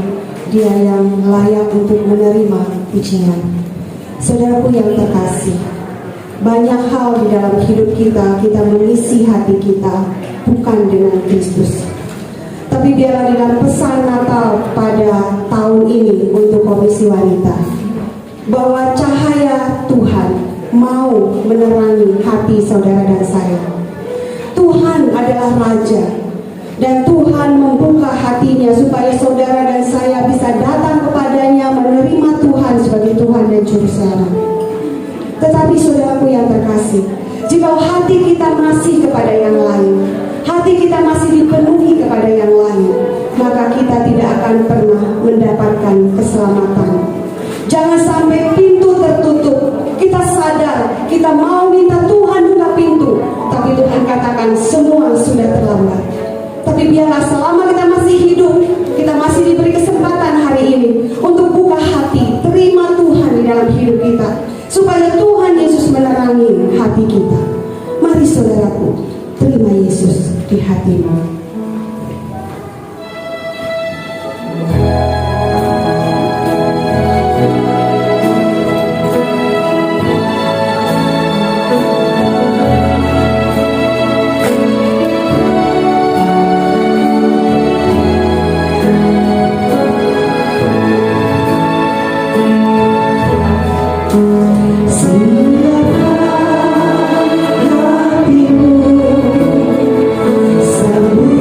Dia yang layak untuk menerima pujian. Saudaraku yang terkasih, banyak hal di dalam hidup kita mengisi hati kita bukan dengan Kristus. Tapi biarlah di dalam pesan Natal pada tahun ini untuk Komisi Wanita, bahwa cahaya Tuhan mau menerangi hati saudara dan saya. Tuhan adalah Raja, dan Tuhan membuka hatinya supaya saudara dan saya bisa datang kepadanya, menerima Tuhan sebagai Tuhan dan Juru Selamat. Tetapi saudaraku yang terkasih, jika hati kita masih kepada yang lain, hati kita masih dipenuhi kepada yang lain, maka kita tidak akan pernah mendapatkan keselamatan. Jangan sampai pintu tertutup, kita sadar, kita mau minta Tuhan buka pintu, tapi Tuhan katakan semua sudah terlambat. Tapi biarlah selama kita masih hidup, kita masih diberi kesempatan hari ini untuk buka hati, terima Tuhan di dalam hidup kita, supaya Tuhan Yesus menerangi hati kita. Mari saudaraku, terima Yesus di hatimu. Siapa hatimu, sambut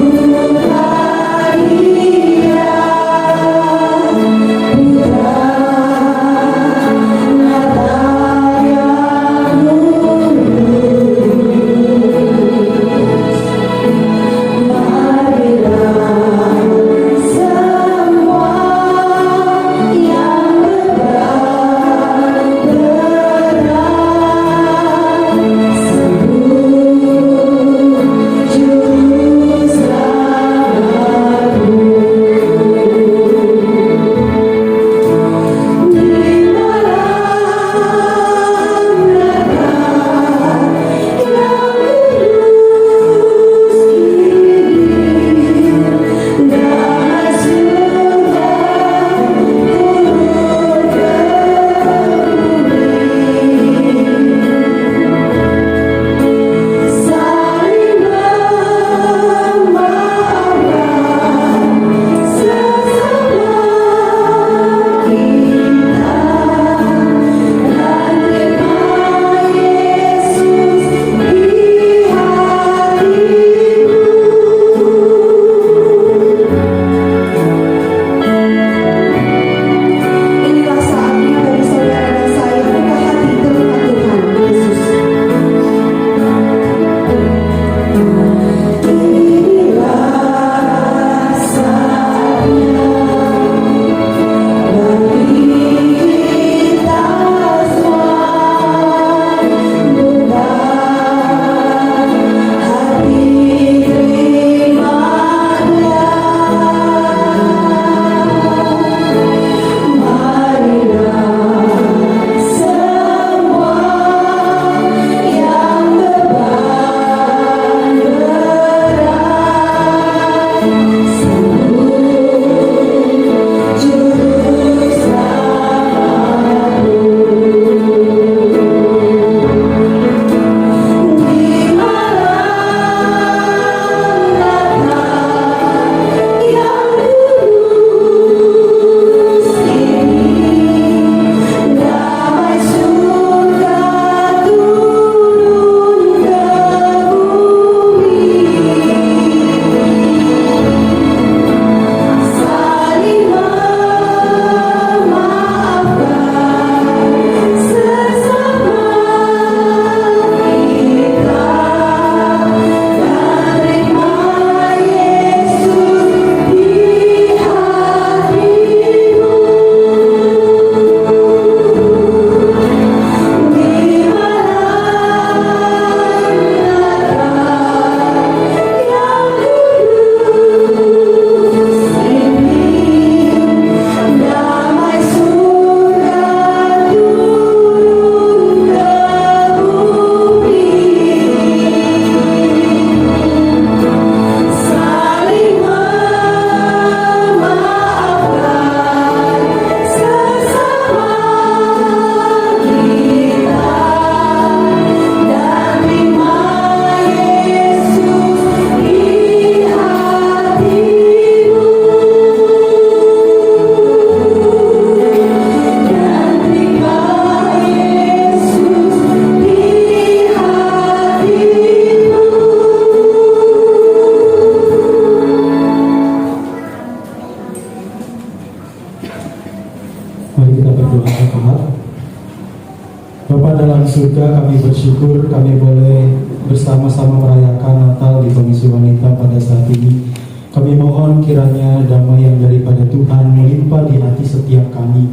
juga kami bersyukur kami boleh bersama-sama merayakan Natal di Komisi Wanita pada saat ini. Kami mohon kiranya damai yang daripada Tuhan melimpah di hati setiap kami.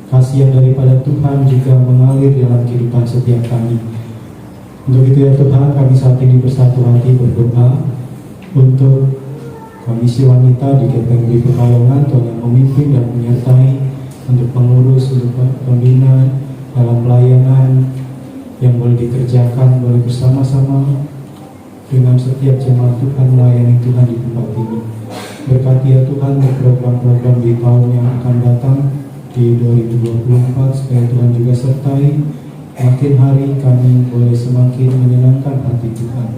Kasih yang daripada Tuhan juga mengalir dalam kehidupan setiap kami. Untuk itu ya Tuhan, kami saat ini bersatu hati berdoa untuk Komisi Wanita di GPMB Pekalongan, Tuhan yang memimpin dan menyertai untuk pengurus, untuk pembina dalam pelayanan yang boleh dikerjakan, boleh bersama-sama dengan setiap jemaat Tuhan melayani Tuhan di tempat ini. Berkati ya Tuhan program-program di tahun yang akan datang di 2024, supaya Tuhan juga sertai. Makin hari kami boleh semakin menyenangkan hati Tuhan.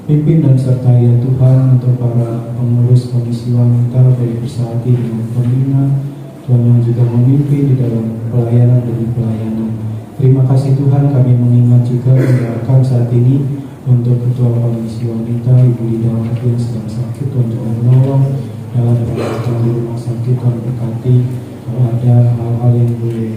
Pimpin dan sertai ya Tuhan untuk para pengurus Komisi Wanita, boleh bersahati dengan pembina, Tuhan yang juga memimpin di dalam pelayanan demi pelayanan. Terima kasih Tuhan, kami mengingat juga mendoakan saat ini untuk Ketua Komisi Wanita Ibu Lidawati yang sedang sakit. Tuhan juga menolong dalam perawatan di rumah sakit. Tuhan berkati kalau ada hal-hal yang boleh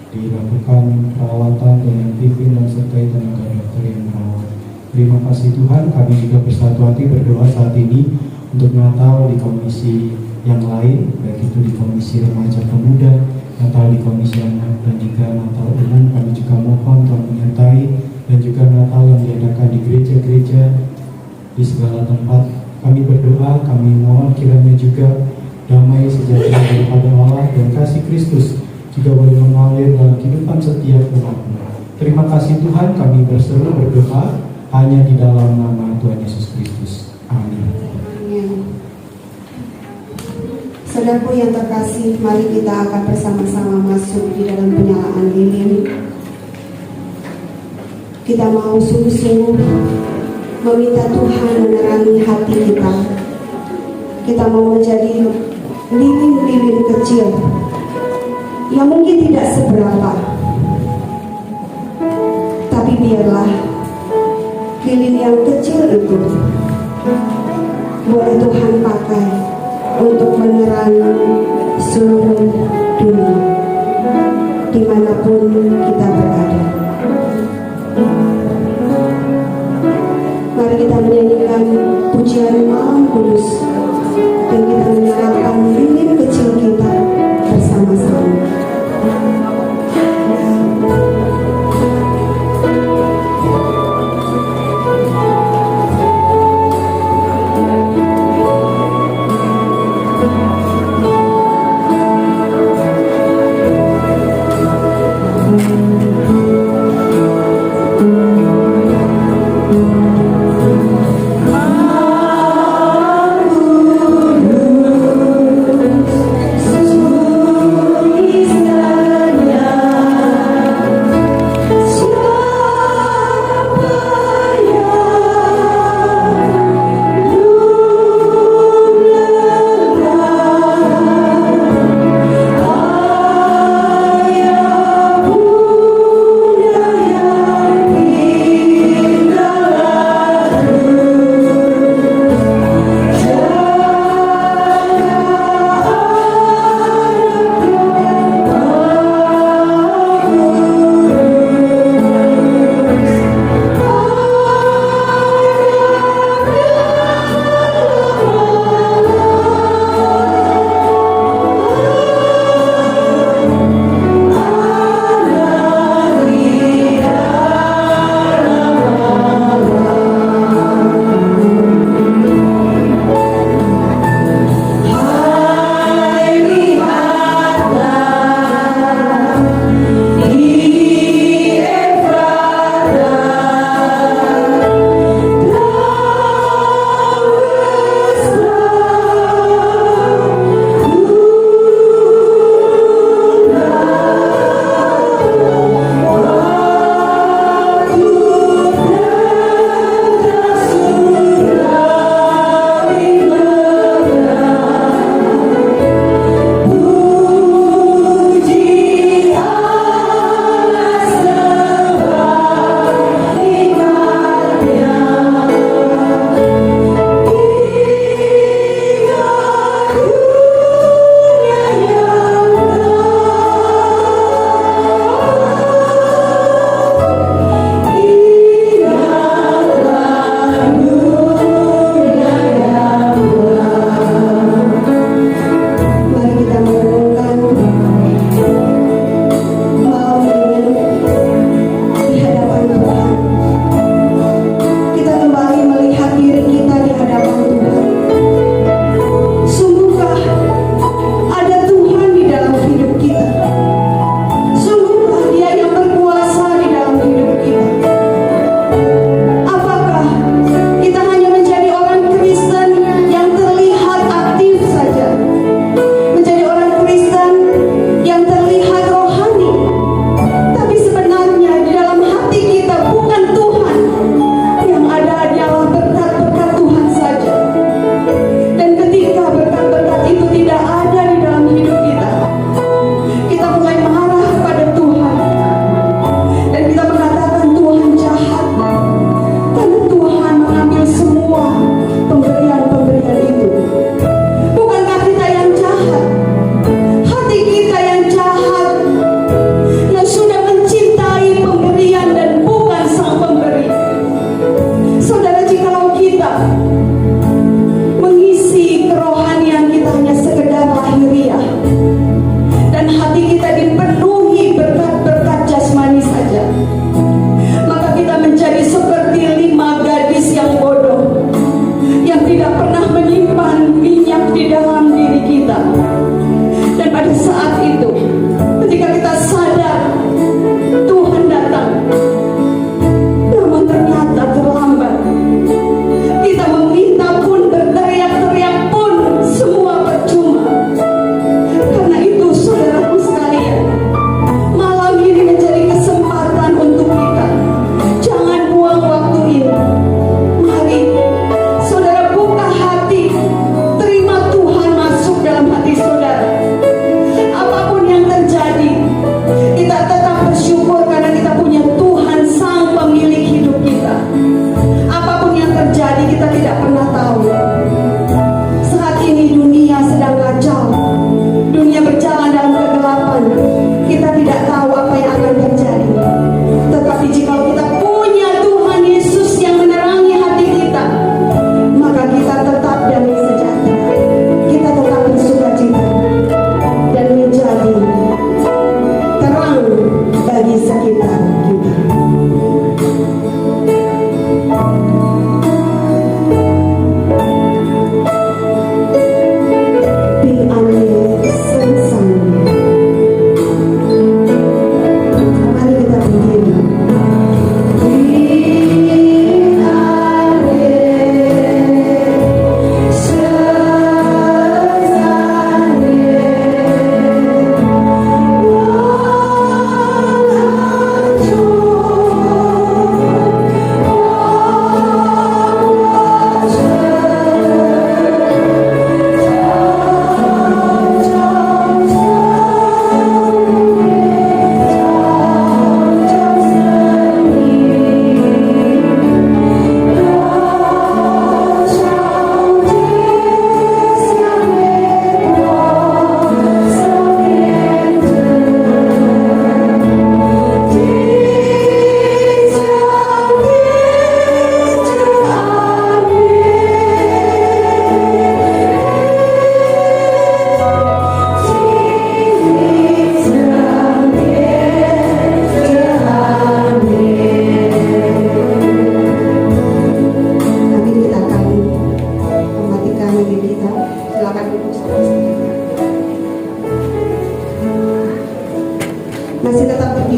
dilakukan perawatan dengan pimpin dan sertai tenaga dokter yang merawat. Terima kasih Tuhan, kami juga bersatu hati berdoa saat ini untuk Natal di komisi yang lain, baik itu di Komisi Remaja Pemuda, Natal di Komisi Anak, dan juga Natal umum. Kami juga mohon Tuhan menyertai, dan juga Natal yang diadakan di gereja-gereja di segala tempat. Kami berdoa, kami mohon kiranya juga damai sejahtera daripada Allah dan kasih Kristus juga boleh mengalir dalam kehidupan setiap umatmu. Terima kasih Tuhan, kami berseru berdoa hanya di dalam nama Tuhan Yesus Kristus. Amin. Saudaraku yang terkasih, mari kita akan bersama-sama masuk di dalam penyalaan lilin. Kita mau sungguh-sungguh meminta Tuhan menerangi hati kita. Kita mau menjadi lilin-lilin kecil yang mungkin tidak seberapa, tapi biarlah lilin yang kecil itu boleh Tuhan pakai untuk menerangi seluruh dunia dimanapun kita berada. Mari kita menyanyikan pujian Malam Kudus dan kita menyalakan lilin kecil kita bersama-sama. Aku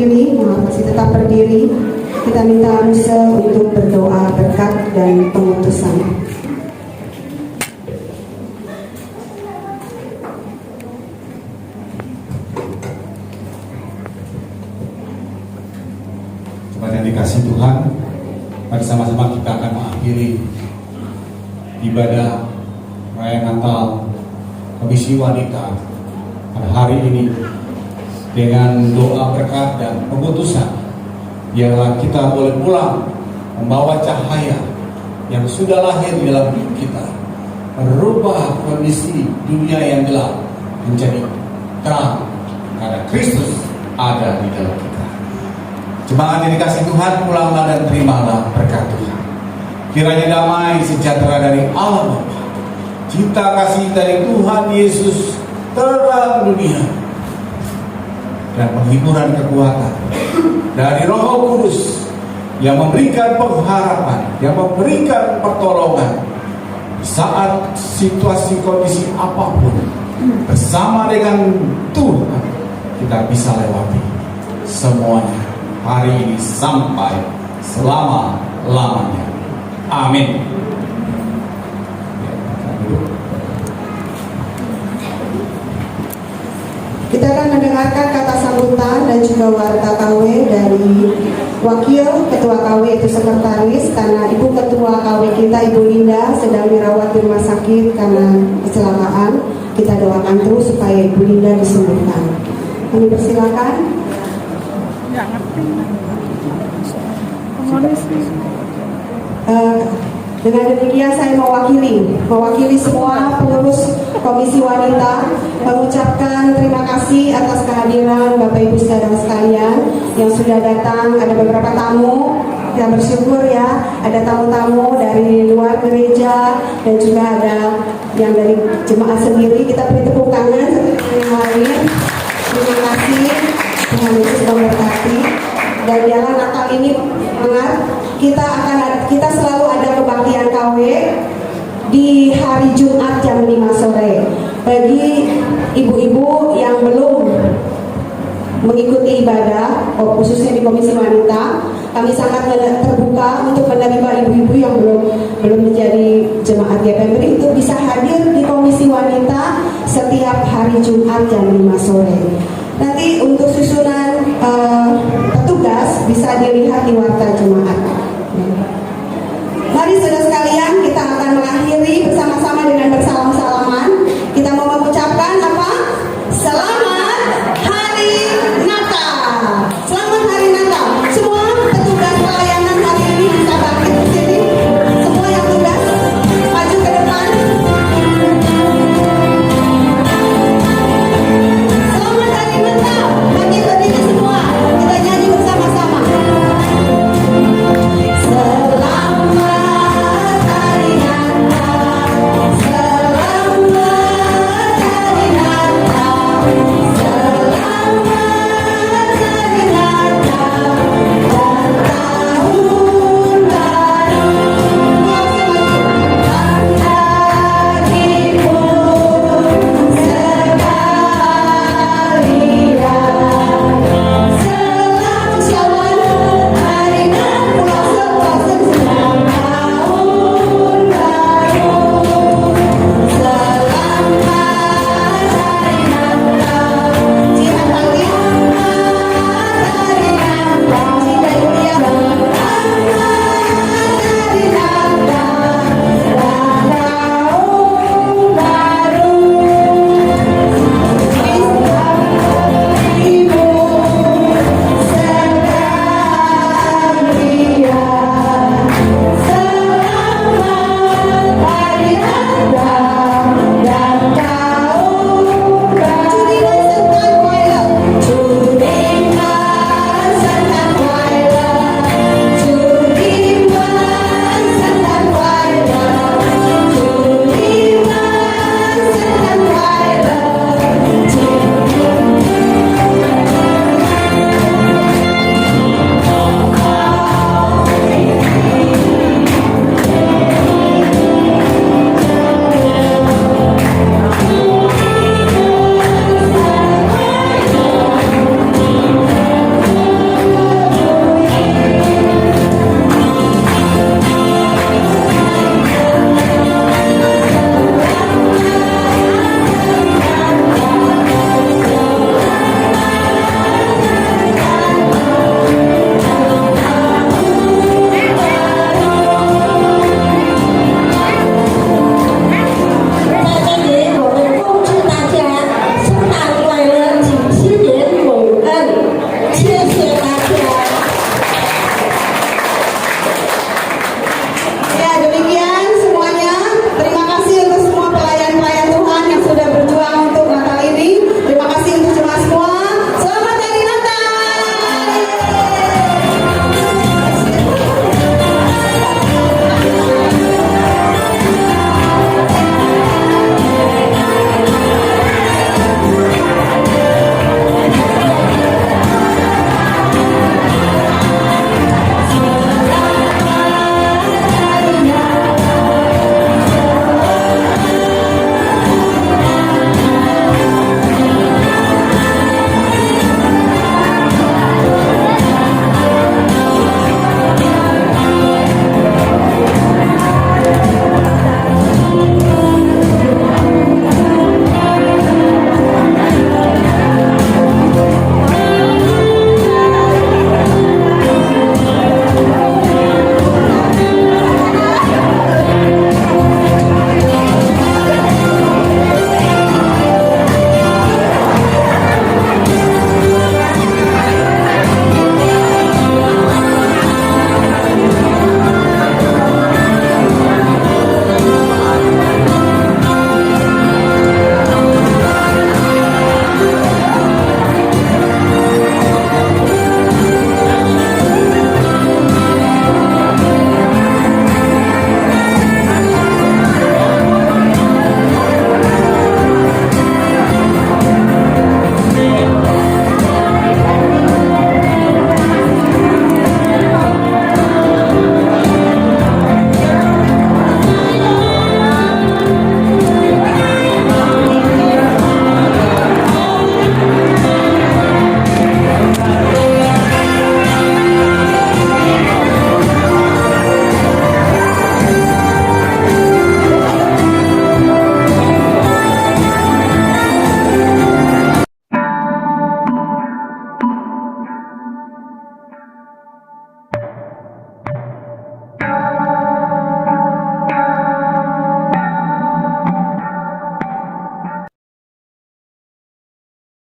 berdiri, masih tetap berdiri. Kita minta Musa untuk berdoa berkat dan pengutusan. Kepada yang dikasih Tuhan, mari sama-sama kita akan mengakhiri ibadah perayaan Natal Komisi Wanita pada hari ini dengan doa berkat dan pengutusan. Biarlah kita boleh pulang membawa cahaya yang sudah lahir di dalam hidup kita, merubah kondisi dunia yang gelap menjadi terang karena Kristus ada di dalam kita. Jemaat yang dikasih Tuhan, pulanglah dan terimalah berkat Tuhan. Kiranya damai sejahtera dari Allah Bapa, cinta kasih dari Tuhan Yesus terang dunia, dan penghiburan kekuatan dari Roh Kudus yang memberikan pengharapan, yang memberikan pertolongan saat situasi kondisi apapun. Bersama dengan Tuhan kita bisa lewati semuanya hari ini sampai selama-lamanya. Amin. Kita akan mendengarkan kata sambutan dan juga warta KW dari Wakil Ketua KW itu Sekretaris, karena Ibu Ketua KW kita Ibu Linda sedang dirawat di rumah sakit karena kecelakaan. Kita doakan terus supaya Ibu Linda disembuhkan. Kami persilakan. Dengan demikian saya mewakili semua pengurus Komisi Wanita mengucapkan terima kasih atas kehadiran Bapak Ibu saudara sekalian yang sudah datang. Ada beberapa tamu, kita bersyukur ya, ada tamu-tamu dari luar gereja dan juga ada yang dari jemaat sendiri. Kita beri tepuk tangan seperti yang lain. Terima kasih, Tuhan Yesus memberkati. Dan dalam Natal ini kita selalu ada kebaktian KW di hari Jumat jam 5 sore. Bagi ibu-ibu yang belum mengikuti ibadah, khususnya di Komisi Wanita, kami sangat terbuka untuk menerima ibu-ibu yang belum menjadi jemaat GPMRI untuk bisa hadir di Komisi Wanita setiap hari Jumat jam 5 sore. Nanti untuk susunan petugas bisa dilihat di warta jemaat. Mari saudara sekalian,